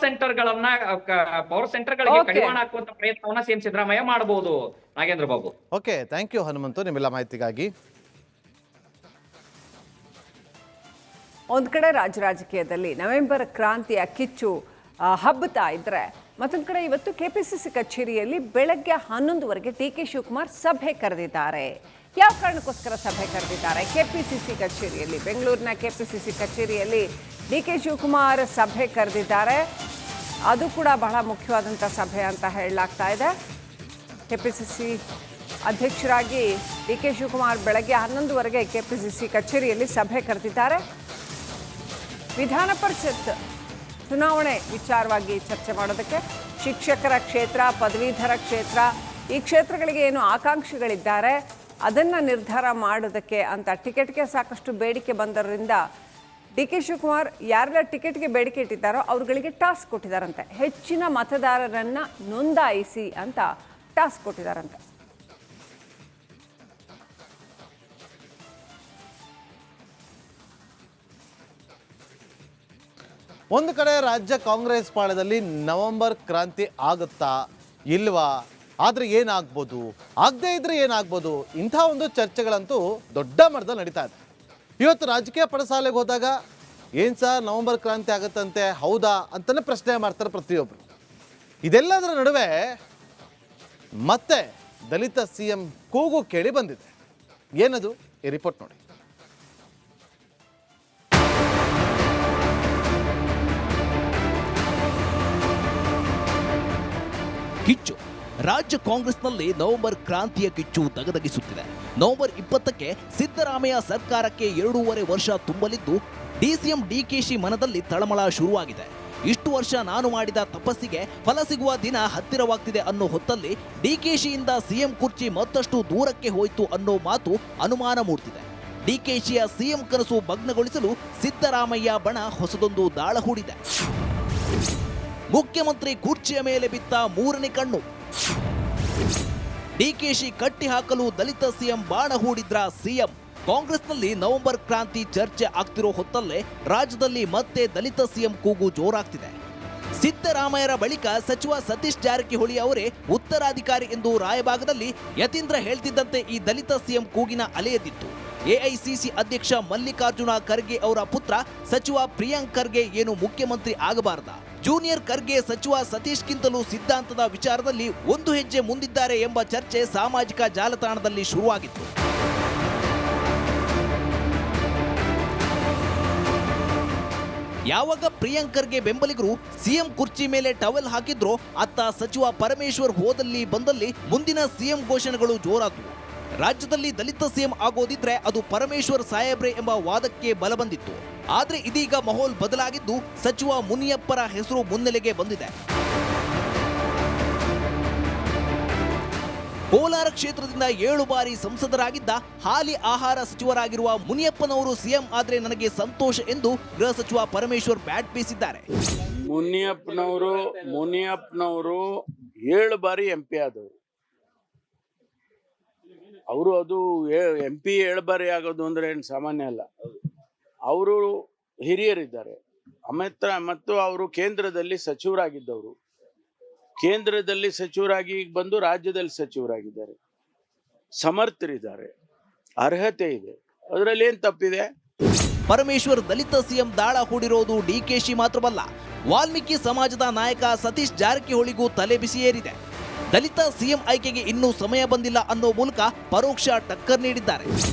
ಸೆಂಟರ್ಗಳಿಗೆ ಕಡಿವಾಣ ಹಾಕುವಂತ ಪ್ರಯತ್ನವನ್ನ CM ಸಿದ್ದರಾಮಯ್ಯ ಮಾಡಬಹುದು. Nagendra Babu. Okay, thank you Hanumanthu ನಿಮ್ಮೆಲ್ಲ ಮಾಹಿತಿಗಾಗಿ. ಒಂದು ಕಡೆ ರಾಜಕೀಯದಲ್ಲಿ ನವೆಂಬರ್ ಕ್ರಾಂತಿಯ ಕಿಚ್ಚು ಹಬ್ಬತಾ ಇದ್ರೆ, ಮತ್ತೊಂದು ಕಡೆ ಇವತ್ತು KPCC ಕಚೇರಿಯಲ್ಲಿ ಬೆಳಗ್ಗೆ 11 DK ಶಿವಕುಮಾರ್ ಸಭೆ ಕರೆದಿದ್ದಾರೆ. ಯಾವ ಕಾರಣಕ್ಕೋಸ್ಕರ ಸಭೆ ಕರೆದಿದ್ದಾರೆ? KPCC ಕಚೇರಿಯಲ್ಲಿ, ಬೆಂಗಳೂರಿನ KPCC ಕಚೇರಿಯಲ್ಲಿ DK ಶಿವಕುಮಾರ್ ಸಭೆ ಕರೆದಿದ್ದಾರೆ. ಅದು ಕೂಡ ಬಹಳ ಮುಖ್ಯವಾದಂಥ ಸಭೆ ಅಂತ ಹೇಳಲಾಗ್ತಾ ಇದೆ. KPCC ಅಧ್ಯಕ್ಷರಾಗಿ DK ಶಿವಕುಮಾರ್ ಬೆಳಗ್ಗೆ 11 KPCC ಕಚೇರಿಯಲ್ಲಿ ಸಭೆ ಕರೆದಿದ್ದಾರೆ. ವಿಧಾನ ಪರಿಷತ್ ಚುನಾವಣೆ ವಿಚಾರವಾಗಿ ಚರ್ಚೆ ಮಾಡೋದಕ್ಕೆ, ಶಿಕ್ಷಕರ ಕ್ಷೇತ್ರ, ಪದವೀಧರ ಕ್ಷೇತ್ರ, ಈ ಕ್ಷೇತ್ರಗಳಿಗೆ ಏನು ಆಕಾಂಕ್ಷಿಗಳಿದ್ದಾರೆ ಅದನ್ನು ನಿರ್ಧಾರ ಮಾಡೋದಕ್ಕೆ ಅಂತ ಟಿಕೆಟ್ಗೆ ಸಾಕಷ್ಟು ಬೇಡಿಕೆ ಬಂದರಿಂದ DK ಶಿವಕುಮಾರ್ ಯಾರೆಲ್ಲ ಟಿಕೆಟ್ಗೆ ಬೇಡಿಕೆ ಇಟ್ಟಿದ್ದಾರೋ ಅವ್ರುಗಳಿಗೆ ಟಾಸ್ಕ್ ಕೊಟ್ಟಿದ್ದಾರಂತೆ. ಹೆಚ್ಚಿನ ಮತದಾರರನ್ನು ನೋಂದಾಯಿಸಿ ಅಂತ ಟಾಸ್ಕ್ ಕೊಟ್ಟಿದ್ದಾರಂತೆ. ಒಂದು ಕಡೆ ರಾಜ್ಯ ಕಾಂಗ್ರೆಸ್ ಪಾಳ್ಯದಲ್ಲಿ ನವೆಂಬರ್ ಕ್ರಾಂತಿ ಆಗುತ್ತಾ ಇಲ್ವಾ, ಆದರೆ ಏನಾಗ್ಬೋದು, ಆಗದೇ ಇದ್ರೆ ಏನಾಗ್ಬೋದು, ಇಂಥ ಒಂದು ಚರ್ಚೆಗಳಂತೂ ದೊಡ್ಡ ಮಟ್ಟದಲ್ಲಿ ನಡೀತಾ ಇದೆ. ಇವತ್ತು ರಾಜಕೀಯ ಪಡಸಾಲೆಗೆ ಹೋದಾಗ ಏನು ಸರ್ ನವೆಂಬರ್ ಕ್ರಾಂತಿ ಆಗುತ್ತಂತೆ, ಹೌದಾ ಅಂತಲೇ ಪ್ರಶ್ನೆ ಮಾಡ್ತಾರೆ ಪ್ರತಿಯೊಬ್ಬರು. ಇದೆಲ್ಲದರ ನಡುವೆ ಮತ್ತೆ ದಲಿತ CM ಕೂಗು ಕೇಳಿ ಬಂದಿದೆ. ಏನದು? ಈ ರಿಪೋರ್ಟ್ ನೋಡಿ. ಕಿಚ್ಚು. ರಾಜ್ಯ ಕಾಂಗ್ರೆಸ್ನಲ್ಲಿ ನವೆಂಬರ್ ಕ್ರಾಂತಿಯ ಕಿಚ್ಚು ದಗದಗಿಸುತ್ತಿದೆ. ನವೆಂಬರ್ 20ಕ್ಕೆ ಸಿದ್ದರಾಮಯ್ಯ ಸರ್ಕಾರಕ್ಕೆ 2.5 ವರ್ಷ ತುಂಬಲಿದ್ದು DCM DKಶಿ ಮನದಲ್ಲಿ ತಳಮಳ ಶುರುವಾಗಿದೆ. ಇಷ್ಟು ವರ್ಷ ನಾನು ಮಾಡಿದ ತಪಸ್ಸಿಗೆ ಫಲ ಸಿಗುವ ದಿನ ಹತ್ತಿರವಾಗ್ತಿದೆ ಅನ್ನೋ ಹೊತ್ತಲ್ಲಿ DKಶಿಯಿಂದ CM ಕುರ್ಚಿ ಮತ್ತಷ್ಟು ದೂರಕ್ಕೆ ಹೋಯಿತು ಅನ್ನೋ ಮಾತು ಅನುಮಾನ ಮೂಡ್ತಿದೆ. DKಶಿಯ CM ಕನಸು ಭಗ್ನಗೊಳಿಸಲು ಸಿದ್ದರಾಮಯ್ಯ ಬಣ ಹೊಸದೊಂದು ದಾಳ ಹೂಡಿದೆ. ಮುಖ್ಯಮಂತ್ರಿ ಕುರ್ಚಿಯ ಮೇಲೆ ಬಿತ್ತ 3ನೇ ಕಣ್ಣು. DKಶಿ ಕಟ್ಟಿ ಹಾಕಲು ದಲಿತ CM ಬಾಣ ಹೂಡಿದ್ರ CM. ಕಾಂಗ್ರೆಸ್ನಲ್ಲಿ ನವೆಂಬರ್ ಕ್ರಾಂತಿ ಚರ್ಚೆ ಆಗ್ತಿರೋ ಹೊತ್ತಲ್ಲೇ ರಾಜ್ಯದಲ್ಲಿ ಮತ್ತೆ ದಲಿತ CM ಕೂಗು ಜೋರಾಗ್ತಿದೆ. ಸಿದ್ದರಾಮಯ್ಯರ ಬಳಿಕ ಸಚಿವ ಸತೀಶ್ ಜಾರಕಿಹೊಳಿ ಅವರೇ ಉತ್ತರಾಧಿಕಾರಿ ಎಂದು ರಾಯಭಾಗದಲ್ಲಿ ಯತೀಂದ್ರ ಹೇಳ್ತಿದ್ದಂತೆ ಈ ದಲಿತ CM ಕೂಗಿನ ಅಲೆಯದಿತ್ತು. AICC ಅಧ್ಯಕ್ಷ ಮಲ್ಲಿಕಾರ್ಜುನ ಖರ್ಗೆ ಅವರ ಪುತ್ರ ಸಚಿವ ಪ್ರಿಯಾಂಕ್ ಖರ್ಗೆ ಏನು ಮುಖ್ಯಮಂತ್ರಿ ಆಗಬಾರದಾ? ಜೂನಿಯರ್ ಖರ್ಗೆ ಸಚಿವ ಸತೀಶ್ಗಿಂತಲೂ ಸಿದ್ಧಾಂತದ ವಿಚಾರದಲ್ಲಿ ಒಂದು ಹೆಜ್ಜೆ ಮುಂದಿದ್ದಾರೆ ಎಂಬ ಚರ್ಚೆ ಸಾಮಾಜಿಕ ಜಾಲತಾಣದಲ್ಲಿ ಶುರುವಾಗಿತ್ತು. ಯಾವಾಗ ಪ್ರಿಯಾಂಕ್ ಖರ್ಗೆ ಬೆಂಬಲಿಗರು CM ಕುರ್ಚಿ ಮೇಲೆ ಟವೆಲ್ ಹಾಕಿದ್ರೋ ಅತ್ತ ಸಚಿವ ಪರಮೇಶ್ವರ್ ಹೋದಲ್ಲಿ ಬಂದಲ್ಲಿ ಮುಂದಿನ CM ಘೋಷಣೆಗಳು ಜೋರಾದವು. ರಾಜ್ಯದಲ್ಲಿ ದಲಿತ CM ಆಗೋದಿದ್ರೆ ಅದು ಪರಮೇಶ್ವರ್ ಸಾಹೇಬ್ರೆ ಎಂಬ ವಾದಕ್ಕೆ ಬಲ ಬಂದಿತ್ತು. ಆದ್ರೆ ಇದೀಗ ಮಹೋಲ್ ಬದಲಾಗಿದ್ದು ಸಚಿವ ಮುನಿಯಪ್ಪರ ಹೆಸರು ಮುನ್ನೆಲೆಗೆ ಬಂದಿದೆ. ಕೋಲಾರ ಕ್ಷೇತ್ರದಿಂದ 7 ಬಾರಿ ಸಂಸದರಾಗಿದ್ದ ಹಾಲಿ ಆಹಾರ ಸಚಿವರಾಗಿರುವ ಮುನಿಯಪ್ಪನವರು ಸಿಎಂ ಆದ್ರೆ ನನಗೆ ಸಂತೋಷ ಎಂದು ಗೃಹ ಸಚಿವ ಪರಮೇಶ್ವರ್ ಬ್ಯಾಟ್ ಬೀಸಿದ್ದಾರೆ. ಮುನಿಯಪ್ಪನವರು 7 ಬಾರಿ MP ಆದವರು. ಅವರು ಅದು MP 7 ಬಾರಿ ಆಗೋದು ಅಂದ್ರೆ ಏನು ಸಾಮಾನ್ಯ ಅಲ್ಲ. ಅವರು ಹಿರಿಯರಿದ್ದಾರೆ. ಮತ್ತು ಅವರು ಕೇಂದ್ರದಲ್ಲಿ ಸಚಿವರಾಗಿದ್ದವರು. ಕೇಂದ್ರದಲ್ಲಿ ಸಚಿವರಾಗಿ ಬಂದು ರಾಜ್ಯದಲ್ಲಿ ಸಚಿವರಾಗಿದ್ದಾರೆ. ಸಮರ್ಥರಿದ್ದಾರೆ, ಅರ್ಹತೆ ಇದೆ, ಅದರಲ್ಲಿ ಏನು ತಪ್ಪಿದೆ? ಪರಮೇಶ್ವರ್ ದಲಿತ ಸಿಎಂ ದಾಳ ಹೂಡಿರೋದು ಡಿಕೆಶಿ ಮಾತ್ರವಲ್ಲ, ವಾಲ್ಮೀಕಿ ಸಮಾಜದ ನಾಯಕ ಸತೀಶ್ ಜಾರಕಿಹೊಳಿಗೂ ತಲೆ ಬಿಸಿ ಏರಿದೆ. ದಲಿತ ಸಿಎಂ ಆಯ್ಕೆಗೆ ಇನ್ನೂ ಸಮಯ ಬಂದಿಲ್ಲ ಅನ್ನೋ ಮೂಲಕ ಪರೋಕ್ಷ ಟಕ್ಕರ್ ನೀಡಿದ್ದಾರೆ.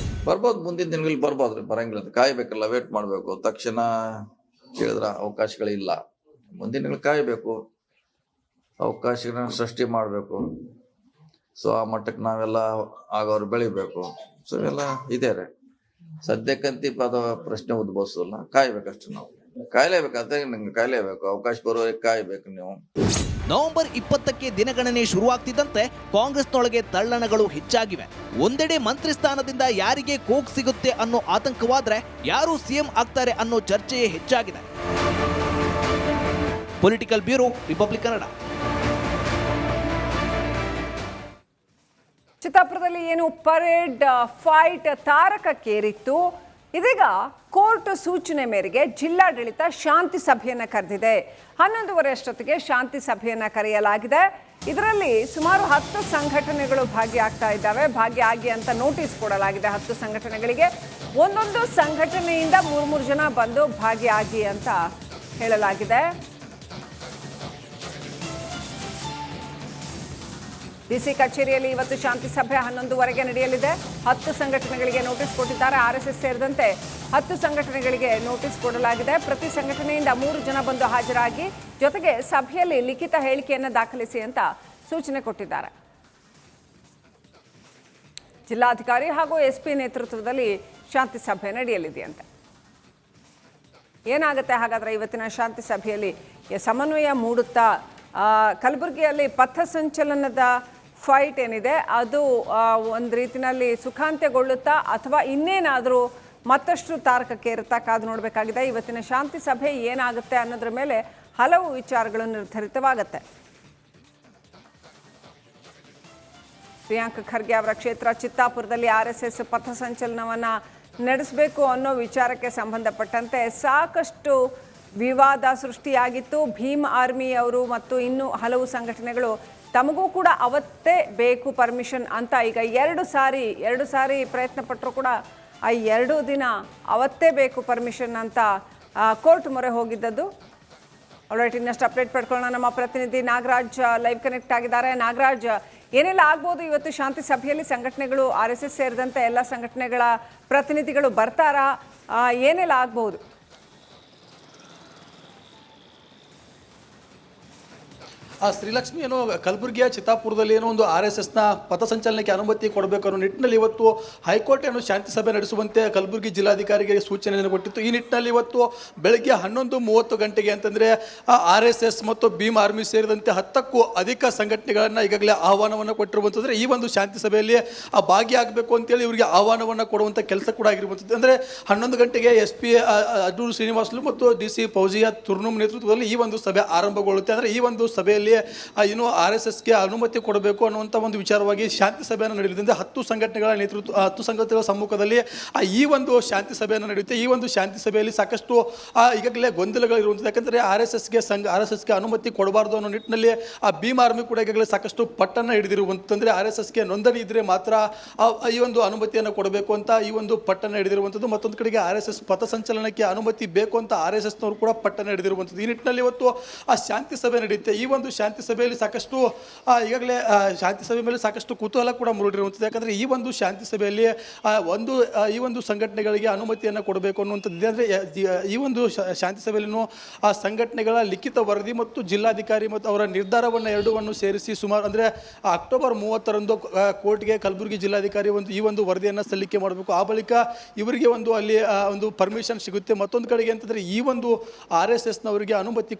ಬರ್ಬೋದು, ಮುಂದಿನ ದಿನಗಳಲ್ಲಿ ಬರ್ಬೋದ್ರಿ, ಬರಂಗಿಲ್ಲ, ಕಾಯ್ಬೇಕಲ್ಲ, ವೇಟ್ ಮಾಡಬೇಕು. ತಕ್ಷಣ ಕೇಳಿದ್ರೆ ಅವಕಾಶಗಳಿಲ್ಲ. ಮುಂದಿನ ದಿನಗಳು ಕಾಯ್ಬೇಕು, ಅವಕಾಶಗಳನ್ನ ಸೃಷ್ಟಿ ಮಾಡಬೇಕು. ಸೊ ಆ ಮಟ್ಟಕ್ಕೆ ನಾವೆಲ್ಲ ಆಗೋರು ಬೆಳಿಬೇಕು. ಸೊ ಇವೆಲ್ಲ ಇದೆ ರೀ. ಸದ್ಯಕ್ಕಂತೂ ಅದು ಪ್ರಶ್ನೆ ಉದ್ಭವಿಸಲ್ಲ, ಕಾಯ್ಬೇಕಷ್ಟು. ನಾವು ಕಾಯ್ಲೇಬೇಕಾದ್ರೆ ನಂಗೆ ಕಾಯ್ಲೇಬೇಕು, ಅವಕಾಶ ಬರೋರಿಗೆ ಕಾಯ್ಬೇಕು ನೀವು. ನವೆಂಬರ್ 20ಕ್ಕೆ ದಿನಗಣನೆ ಶುರುವಾಗ್ತಿದ್ದಂತೆ ಕಾಂಗ್ರೆಸ್ನೊಳಗೆ ತಳ್ಳಣಗಳು ಹೆಚ್ಚಾಗಿವೆ. ಒಂದೆಡೆ ಮಂತ್ರಿ ಸ್ಥಾನದಿಂದ ಯಾರಿಗೆ ಕೋಕ್ ಸಿಗುತ್ತೆ ಅನ್ನೋ ಆತಂಕವಾದ್ರೆ ಯಾರು ಸಿಎಂ ಆಗ್ತಾರೆ ಅನ್ನೋ ಚರ್ಚೆಯೇ ಹೆಚ್ಚಾಗಿದೆ. Political bureau, Republic Kannada. ಚಿತ್ತಾಪುರದಲ್ಲಿ ಏನು ಪರೇಡ್ ಫೈಟ್ ತಾರಕಕ್ಕೇರಿತ್ತು. ಇದೀಗ ಕೋರ್ಟ್ ಸೂಚನೆ ಮೇರೆಗೆ ಜಿಲ್ಲಾಡಳಿತ ಶಾಂತಿ ಸಭೆಯನ್ನು ಕರೆದಿದೆ. 11:30 ಅಷ್ಟೊತ್ತಿಗೆ ಶಾಂತಿ ಸಭೆಯನ್ನು ಕರೆಯಲಾಗಿದೆ. ಇದರಲ್ಲಿ ಸುಮಾರು 10 ಸಂಘಟನೆಗಳು ಭಾಗಿಯಾಗ್ತಾ ಇದ್ದಾವೆ. ಭಾಗಿಯಾಗಿ ಅಂತ ನೋಟಿಸ್ ಕೊಡಲಾಗಿದೆ 10 ಸಂಘಟನೆಗಳಿಗೆ. ಒಂದೊಂದು ಸಂಘಟನೆಯಿಂದ 3 ಜನ ಬಂದು ಭಾಗಿಯಾಗಿ ಅಂತ ಹೇಳಲಾಗಿದೆ. ಡಿಸಿ ಕಚೇರಿಯಲ್ಲಿ ಇವತ್ತು ಶಾಂತಿ ಸಭೆ 11:15ಕ್ಕೆ ನಡೆಯಲಿದೆ. 10 ಸಂಘಟನೆಗಳಿಗೆ ನೋಟಿಸ್ ಕೊಟ್ಟಿದ್ದಾರೆ. RSS ಸೇರಿದಂತೆ 10 ಸಂಘಟನೆಗಳಿಗೆ ನೋಟಿಸ್ ಕೊಡಲಾಗಿದೆ. ಪ್ರತಿ ಸಂಘಟನೆಯಿಂದ 3 ಜನ ಬಂದು ಹಾಜರಾಗಿ ಜೊತೆಗೆ ಸಭೆಯಲ್ಲಿ ಲಿಖಿತ ಹೇಳಿಕೆಯನ್ನು ದಾಖಲಿಸಿ ಅಂತ ಸೂಚನೆ ಕೊಟ್ಟಿದ್ದಾರೆ. ಜಿಲ್ಲಾಧಿಕಾರಿ ಹಾಗೂ SP ನೇತೃತ್ವದಲ್ಲಿ ಶಾಂತಿ ಸಭೆ ನಡೆಯಲಿದೆಯಂತೆ. ಏನಾಗುತ್ತೆ ಹಾಗಾದ್ರೆ ಇವತ್ತಿನ ಶಾಂತಿ ಸಭೆಯಲ್ಲಿ? ಸಮನ್ವಯ ಮೂಡುತ್ತಾ? ಕಲಬುರಗಿಯಲ್ಲಿ ಪಥಸಂಚಲನದ ಫೈಟ್ ಏನಿದೆ ಅದು ಒಂದು ರೀತಿಯಲ್ಲಿ ಸುಖಾಂತ್ಯಗೊಳ್ಳುತ್ತಾ ಅಥವಾ ಇನ್ನೇನಾದರೂ ಮತ್ತಷ್ಟು ತಾರಕಕ್ಕೇರುತ್ತಾ ಕಾದು ನೋಡಬೇಕಾಗಿದೆ. ಇವತ್ತಿನ ಶಾಂತಿ ಸಭೆ ಏನಾಗುತ್ತೆ ಅನ್ನೋದ್ರ ಮೇಲೆ ಹಲವು ವಿಚಾರಗಳು ನಿರ್ಧರಿತವಾಗುತ್ತೆ. ಪ್ರಿಯಾಂಕ್ ಖರ್ಗೆ ಅವರ ಕ್ಷೇತ್ರ ಚಿತ್ತಾಪುರದಲ್ಲಿ RSS ಪಥಸಂಚಲನವನ್ನು ನಡೆಸಬೇಕು ಅನ್ನೋ ವಿಚಾರಕ್ಕೆ ಸಂಬಂಧಪಟ್ಟಂತೆ ಸಾಕಷ್ಟು ವಿವಾದ ಸೃಷ್ಟಿಯಾಗಿತ್ತು. ಭೀಮ್ ಆರ್ಮಿ ಅವರು ಮತ್ತು ಇನ್ನೂ ಹಲವು ಸಂಘಟನೆಗಳು ತಮಗೂ ಕೂಡ ಅವತ್ತೇ ಬೇಕು ಪರ್ಮಿಷನ್ ಅಂತ ಈಗ 2 ಸಾರಿ ಪ್ರಯತ್ನ ಪಟ್ಟರು ಕೂಡ ಆ 2 ದಿನ ಅವತ್ತೇ ಬೇಕು ಪರ್ಮಿಷನ್ ಅಂತ ಕೋರ್ಟ್ ಮೊರೆ ಹೋಗಿದ್ದದ್ದು. ಆಲ್ರೈಟ್, ಇನ್ನಷ್ಟು ಅಪ್ಡೇಟ್ ಪಡ್ಕೊಳ್ಳೋಣ. ನಮ್ಮ ಪ್ರತಿನಿಧಿ ನಾಗರಾಜ್ ಲೈವ್ ಕನೆಕ್ಟ್ ಆಗಿದ್ದಾರೆ. ನಾಗರಾಜ್, ಏನೆಲ್ಲ ಆಗ್ಬೋದು ಇವತ್ತು ಶಾಂತಿ ಸಭೆಯಲ್ಲಿ? ಸಂಘಟನೆಗಳು RSS ಸೇರಿದಂತೆ ಎಲ್ಲ ಸಂಘಟನೆಗಳ ಪ್ರತಿನಿಧಿಗಳು ಬರ್ತಾರಾ? ಏನೆಲ್ಲ ಆಗ್ಬಹುದು? ಶ್ರೀಲಕ್ಷ್ಮಿ, ಏನೋ ಕಲಬುರಗಿಯ ಚಿತ್ತಾಪುರದಲ್ಲಿ ಏನೋ ಒಂದು RSSನ ಪಥಸಂಚಲನಕ್ಕೆ ಅನುಮತಿ ಕೊಡಬೇಕು ಅನ್ನೋ ನಿಟ್ಟಿನಲ್ಲಿ ಇವತ್ತು ಹೈಕೋರ್ಟ್ ಏನೋ ಶಾಂತಿ ಸಭೆ ನಡೆಸುವಂತೆ ಕಲಬುರಗಿ ಜಿಲ್ಲಾಧಿಕಾರಿಗೆ ಸೂಚನೆಯನ್ನು ಕೊಟ್ಟಿತ್ತು. ಈ ನಿಟ್ಟಿನಲ್ಲಿ ಇವತ್ತು ಬೆಳಗ್ಗೆ 11:30 ಗಂಟೆಗೆ ಅಂತಂದರೆ RSS ಮತ್ತು ಭೀಮ್ ಆರ್ಮಿ ಸೇರಿದಂತೆ 10ಕ್ಕೂ ಅಧಿಕ ಸಂಘಟನೆಗಳನ್ನು ಈಗಾಗಲೇ ಆಹ್ವಾನವನ್ನು ಕೊಟ್ಟಿರುವಂಥದ್ದು. ಈ ಒಂದು ಶಾಂತಿ ಸಭೆಯಲ್ಲಿ ಭಾಗಿಯಾಗಬೇಕು ಅಂತೇಳಿ ಇವರಿಗೆ ಆಹ್ವಾನವನ್ನು ಕೊಡುವಂಥ ಕೆಲಸ ಕೂಡ ಆಗಿರುವಂಥದ್ದು. ಅಂದರೆ 11 ಗಂಟೆಗೆ SP ಅಡ್ಡೂರು ಶ್ರೀನಿವಾಸಲು ಮತ್ತು DC ಫೌಜಿಯಾ ತುರ್ನುಮ್ ನೇತೃತ್ವದಲ್ಲಿ ಈ ಒಂದು ಸಭೆ ಆರಂಭಗೊಳ್ಳುತ್ತೆ. ಅಂದರೆ ಈ ಒಂದು ಸಭೆಯಲ್ಲಿ ಏನು RSSಗೆ ಅನುಮತಿ ಕೊಡಬೇಕು ಅನ್ನುವಂಥ ಒಂದು ವಿಚಾರವಾಗಿ ಶಾಂತಿ ಸಭೆಯನ್ನು ನಡೆಯುತ್ತೆ. 10 ಸಂಘಟನೆಗಳ ನೇತೃತ್ವ 10 ಸಂಘಟನೆಗಳ ಸಮ್ಮುಖದಲ್ಲಿ ಈ ಒಂದು ಶಾಂತಿ ಸಭೆಯನ್ನು ನಡೆಯುತ್ತೆ. ಈ ಒಂದು ಶಾಂತಿ ಸಭೆಯಲ್ಲಿ ಸಾಕಷ್ಟು ಈಗಾಗಲೇ ಗೊಂದಲಗಳಿರುವಂಥದ್ದು. ಯಾಕಂದರೆ RSSಗೆ ಅನುಮತಿ ಕೊಡಬಾರ್ದು ಅನ್ನೋ ನಿಟ್ಟಿನಲ್ಲಿ ಭೀಮ್ ಆರ್ಮಿ ಕೂಡ ಈಗಾಗಲೇ ಸಾಕಷ್ಟು ಪಟ್ಟನ್ನು ಹಿಡಿದಿರುವಂಥದ್ದು. RSSಗೆ ನೋಂದಣಿ ಇದ್ದರೆ ಮಾತ್ರ ಈ ಒಂದು ಅನುಮತಿಯನ್ನು ಕೊಡಬೇಕು ಅಂತ ಈ ಒಂದು ಪಟ್ಟನ್ನು ಹಿಡಿದಿರುವಂಥದ್ದು. ಮತ್ತೊಂದು ಕಡೆಗೆ RSS ಪಥಸಂಚಲನಕ್ಕೆ ಅನುಮತಿ ಬೇಕು ಅಂತ RSSನವರು ಕೂಡ ಪಟ್ಟನ್ನು ಹಿಡಿದಿರುವಂಥದ್ದು. ಈ ನಿಟ್ಟಿನಲ್ಲಿ ಇವತ್ತು ಶಾಂತಿ ಸಭೆ ನಡೆಯುತ್ತೆ. ಈ ಒಂದು ಶಾಂತಿ ಸಭೆಯಲ್ಲಿ ಸಾಕಷ್ಟು ಈಗಾಗಲೇ ಶಾಂತಿ ಸಭೆ ಮೇಲೆ ಸಾಕಷ್ಟು ಕುತೂಹಲ ಕೂಡ ಮೂಡಿರುವಂಥದ್ದು. ಯಾಕಂದರೆ ಈ ಒಂದು ಶಾಂತಿ ಸಭೆಯಲ್ಲಿ ಈ ಒಂದು ಸಂಘಟನೆಗಳಿಗೆ ಅನುಮತಿಯನ್ನು ಕೊಡಬೇಕು ಅನ್ನುವಂಥದ್ದು. ಅಂದರೆ ಈ ಒಂದು ಶಾಂತಿ ಸಭೆಯಲ್ಲಿ ಸಂಘಟನೆಗಳ ಲಿಖಿತ ವರದಿ ಮತ್ತು ಜಿಲ್ಲಾಧಿಕಾರಿ ಮತ್ತು ಅವರ ನಿರ್ಧಾರವನ್ನು ಎರಡೂ ಸೇರಿಸಿ ಸುಮಾರು ಅಂದರೆ ಅಕ್ಟೋಬರ್ 30ರಂದು ಕೋರ್ಟ್ಗೆ ಕಲಬುರಗಿ ಜಿಲ್ಲಾಧಿಕಾರಿ ಈ ಒಂದು ವರದಿಯನ್ನು ಸಲ್ಲಿಕೆ ಮಾಡಬೇಕು. ಆ ಬಳಿಕ ಇವರಿಗೆ ಅಲ್ಲಿ ಒಂದು ಪರ್ಮಿಷನ್ ಸಿಗುತ್ತೆ. ಮತ್ತೊಂದು ಕಡೆಗೆ ಅಂತಂದರೆ ಈ ಒಂದು RSSನವರಿಗೆ ಅನುಮತಿ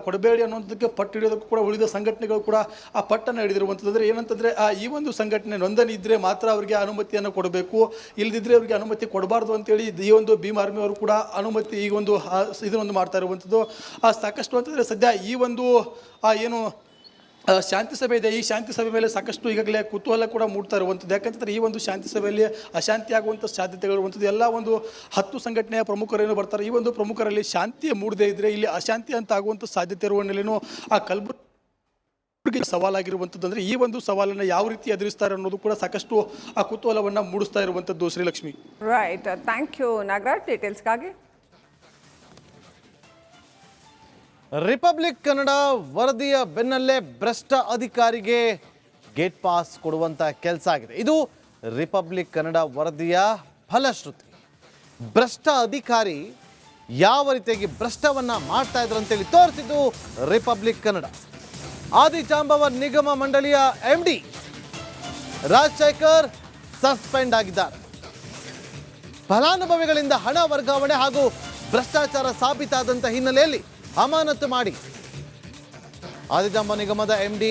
ಕೊಡಬೇಡಿ ಅನ್ನೋದಕ್ಕೆ ಪಟ್ಟು ಹಿಡಿಯೋದಕ್ಕೂ ಕೂಡ ಉಳಿದ ಸಂಘಟನೆಗಳು ಕೂಡ ಆ ಪಟ್ಟನ್ನು ಹಿಡಿದಿರುವಂಥದ್ದು. ಅಂದರೆ ಏನಂತಂದರೆ ಈ ಒಂದು ಸಂಘಟನೆ ನೋಂದಣಿ ಇದ್ದರೆ ಮಾತ್ರ ಅವರಿಗೆ ಅನುಮತಿಯನ್ನು ಕೊಡಬೇಕು, ಇಲ್ಲದಿದ್ದರೆ ಅವರಿಗೆ ಅನುಮತಿ ಕೊಡಬಾರ್ದು ಅಂತೇಳಿ ಈ ಒಂದು ಭೀಮ್ ಆರ್ಮಿ ಅವರು ಕೂಡ ಅನುಮತಿ ಈಗ ಒಂದು ಇದನ್ನೊಂದು ಮಾಡ್ತಾ ಇರುವಂಥದ್ದು. ಸಾಕಷ್ಟು ಅಂತಂದರೆ ಸದ್ಯ ಈ ಒಂದು ಏನು ಶಾಂತಿ ಸಭೆ ಇದೆ, ಈ ಶಾಂತಿ ಸಭೆ ಮೇಲೆ ಸಾಕಷ್ಟು ಈಗಾಗಲೇ ಕುತೂಹಲ ಕೂಡ ಮೂಡ್ತಾ ಇರುವಂಥದ್ದು. ಯಾಕಂತಂದರೆ ಈ ಒಂದು ಶಾಂತಿ ಸಭೆಯಲ್ಲಿ ಅಶಾಂತಿ ಆಗುವಂಥ ಸಾಧ್ಯತೆಗಳಿರುವಂಥದ್ದು. ಎಲ್ಲ ಒಂದು 10 ಸಂಘಟನೆಯ ಪ್ರಮುಖರೇನು ಬರ್ತಾರೆ, ಈ ಒಂದು ಪ್ರಮುಖರಲ್ಲಿ ಶಾಂತಿ ಮೂಡದೇ ಇದ್ದರೆ ಇಲ್ಲಿ ಅಶಾಂತಿ ಅಂತ ಆಗುವಂಥ ಸಾಧ್ಯತೆ ಇರುವ ಹಿನ್ನೆಲೆಯೂ ಆ ಕಲಬುರಗಿ ಸವಾಲಾಗಿರುವಂಥದ್ದು. ಅಂದರೆ ಈ ಒಂದು ಸವಾಲನ್ನು ಯಾವ ರೀತಿ ಎದುರಿಸ್ತಾರೆ ಅನ್ನೋದು ಕೂಡ ಸಾಕಷ್ಟು ಆ ಕುತೂಹಲವನ್ನು ಮೂಡಿಸ್ತಾ ಇರುವಂಥದ್ದು. Srilakshmi. Right, thank you Nagaraj ಡೀಟೇಲ್ಸ್ಗಾಗಿ. ರಿಪಬ್ಲಿಕ್ ಕನ್ನಡ ವರದಿಯ ಬೆನ್ನಲ್ಲೇ ಭ್ರಷ್ಟ ಅಧಿಕಾರಿಗೆ ಗೇಟ್ ಪಾಸ್ ಕೊಡುವಂಥ ಕೆಲಸ ಆಗಿದೆ. ಇದು ರಿಪಬ್ಲಿಕ್ ಕನ್ನಡ ವರದಿಯ ಫಲಶ್ರುತಿ. ಭ್ರಷ್ಟ ಅಧಿಕಾರಿ ಯಾವ ರೀತಿಯಾಗಿ ಭ್ರಷ್ಟವನ್ನ ಮಾಡ್ತಾ ಇದ್ರು ಅಂತೇಳಿ ತೋರಿಸಿದ್ದು ರಿಪಬ್ಲಿಕ್ ಕನ್ನಡ. ಆದಿಜಾಂಬವ ನಿಗಮ ಮಂಡಳಿಯ MD ರಾಜಶೇಖರ್ ಸಸ್ಪೆಂಡ್ ಆಗಿದ್ದಾರೆ. ಫಲಾನುಭವಿಗಳಿಂದ ಹಣ ವರ್ಗಾವಣೆ ಹಾಗೂ ಭ್ರಷ್ಟಾಚಾರ ಸಾಬೀತಾದಂಥ ಹಿನ್ನೆಲೆಯಲ್ಲಿ ಅಮಾನತು ಮಾಡಿ ಆದಿಜಾಂಬವ ನಿಗಮದ MD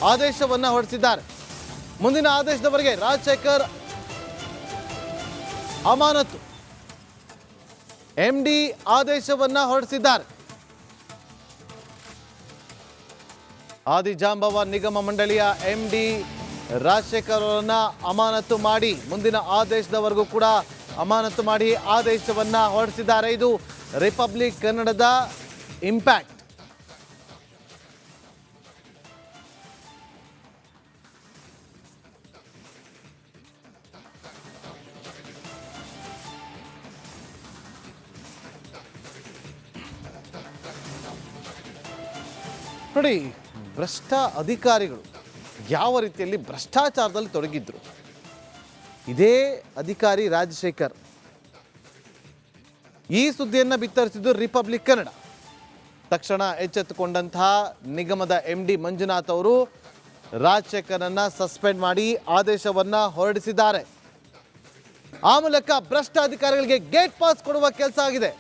ಆದೇಶವನ್ನು ಹೊರಡಿಸಿದ್ದಾರೆ. ಮುಂದಿನ ಆದೇಶದವರೆಗೆ ರಾಜಶೇಖರ್ ಅಮಾನತು. MD ಆದೇಶವನ್ನು ಹೊರಡಿಸಿದ್ದಾರೆ. ಆದಿಜಾಂಬವ ನಿಗಮ ಮಂಡಳಿಯ MD ರಾಜಶೇಖರ್ ಅವರನ್ನ ಅಮಾನತು ಮಾಡಿ ಮುಂದಿನ ಆದೇಶದವರೆಗೂ ಕೂಡ ಅಮಾನತು ಮಾಡಿ ಆದೇಶವನ್ನ ಹೊರಡಿಸಿದ್ದಾರೆ. ಇದು ರಿಪಬ್ಲಿಕ್ ಕನ್ನಡದ ಇಂಪ್ಯಾಕ್ಟ್. ನೋಡಿ, ಭ್ರಷ್ಟ ಅಧಿಕಾರಿಗಳು ಯಾವ ರೀತಿಯಲ್ಲಿ ಭ್ರಷ್ಟಾಚಾರದಲ್ಲಿ ತೊಡಗಿದ್ರು. ಇದೇ ಅಧಿಕಾರಿ ರಾಜಶೇಖರ್ ಈ ಸುದ್ದಿಯನ್ನು ಬಿತ್ತರಿಸಿದ್ದು ರಿಪಬ್ಲಿಕ್ ಕನ್ನಡ. ತಕ್ಷಣ ಎಚ್ಚೆತ್ತುಕೊಂಡಂತಹ ನಿಗಮದ MD ಮಂಜುನಾಥ್ ಅವರು ರಾಜಶೇಖರನ್ನ ಸಸ್ಪೆಂಡ್ ಮಾಡಿ ಆದೇಶವನ್ನ ಹೊರಡಿಸಿದ್ದಾರೆ. ಆ ಮೂಲಕ ಭ್ರಷ್ಟ ಅಧಿಕಾರಿಗಳಿಗೆ ಗೇಟ್ ಪಾಸ್ ಕೊಡುವ ಕೆಲಸ ಆಗಿದೆ.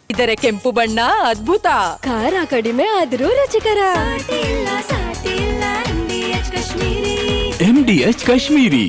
ಇದರ ಕೆಂಪು ಬಣ್ಣ ಅದ್ಭುತ, ಖಾರ ಕಡಿಮೆ ಆದರೂ ರುಚಿಕರ. MDH ಕಾಶ್ಮೀರಿ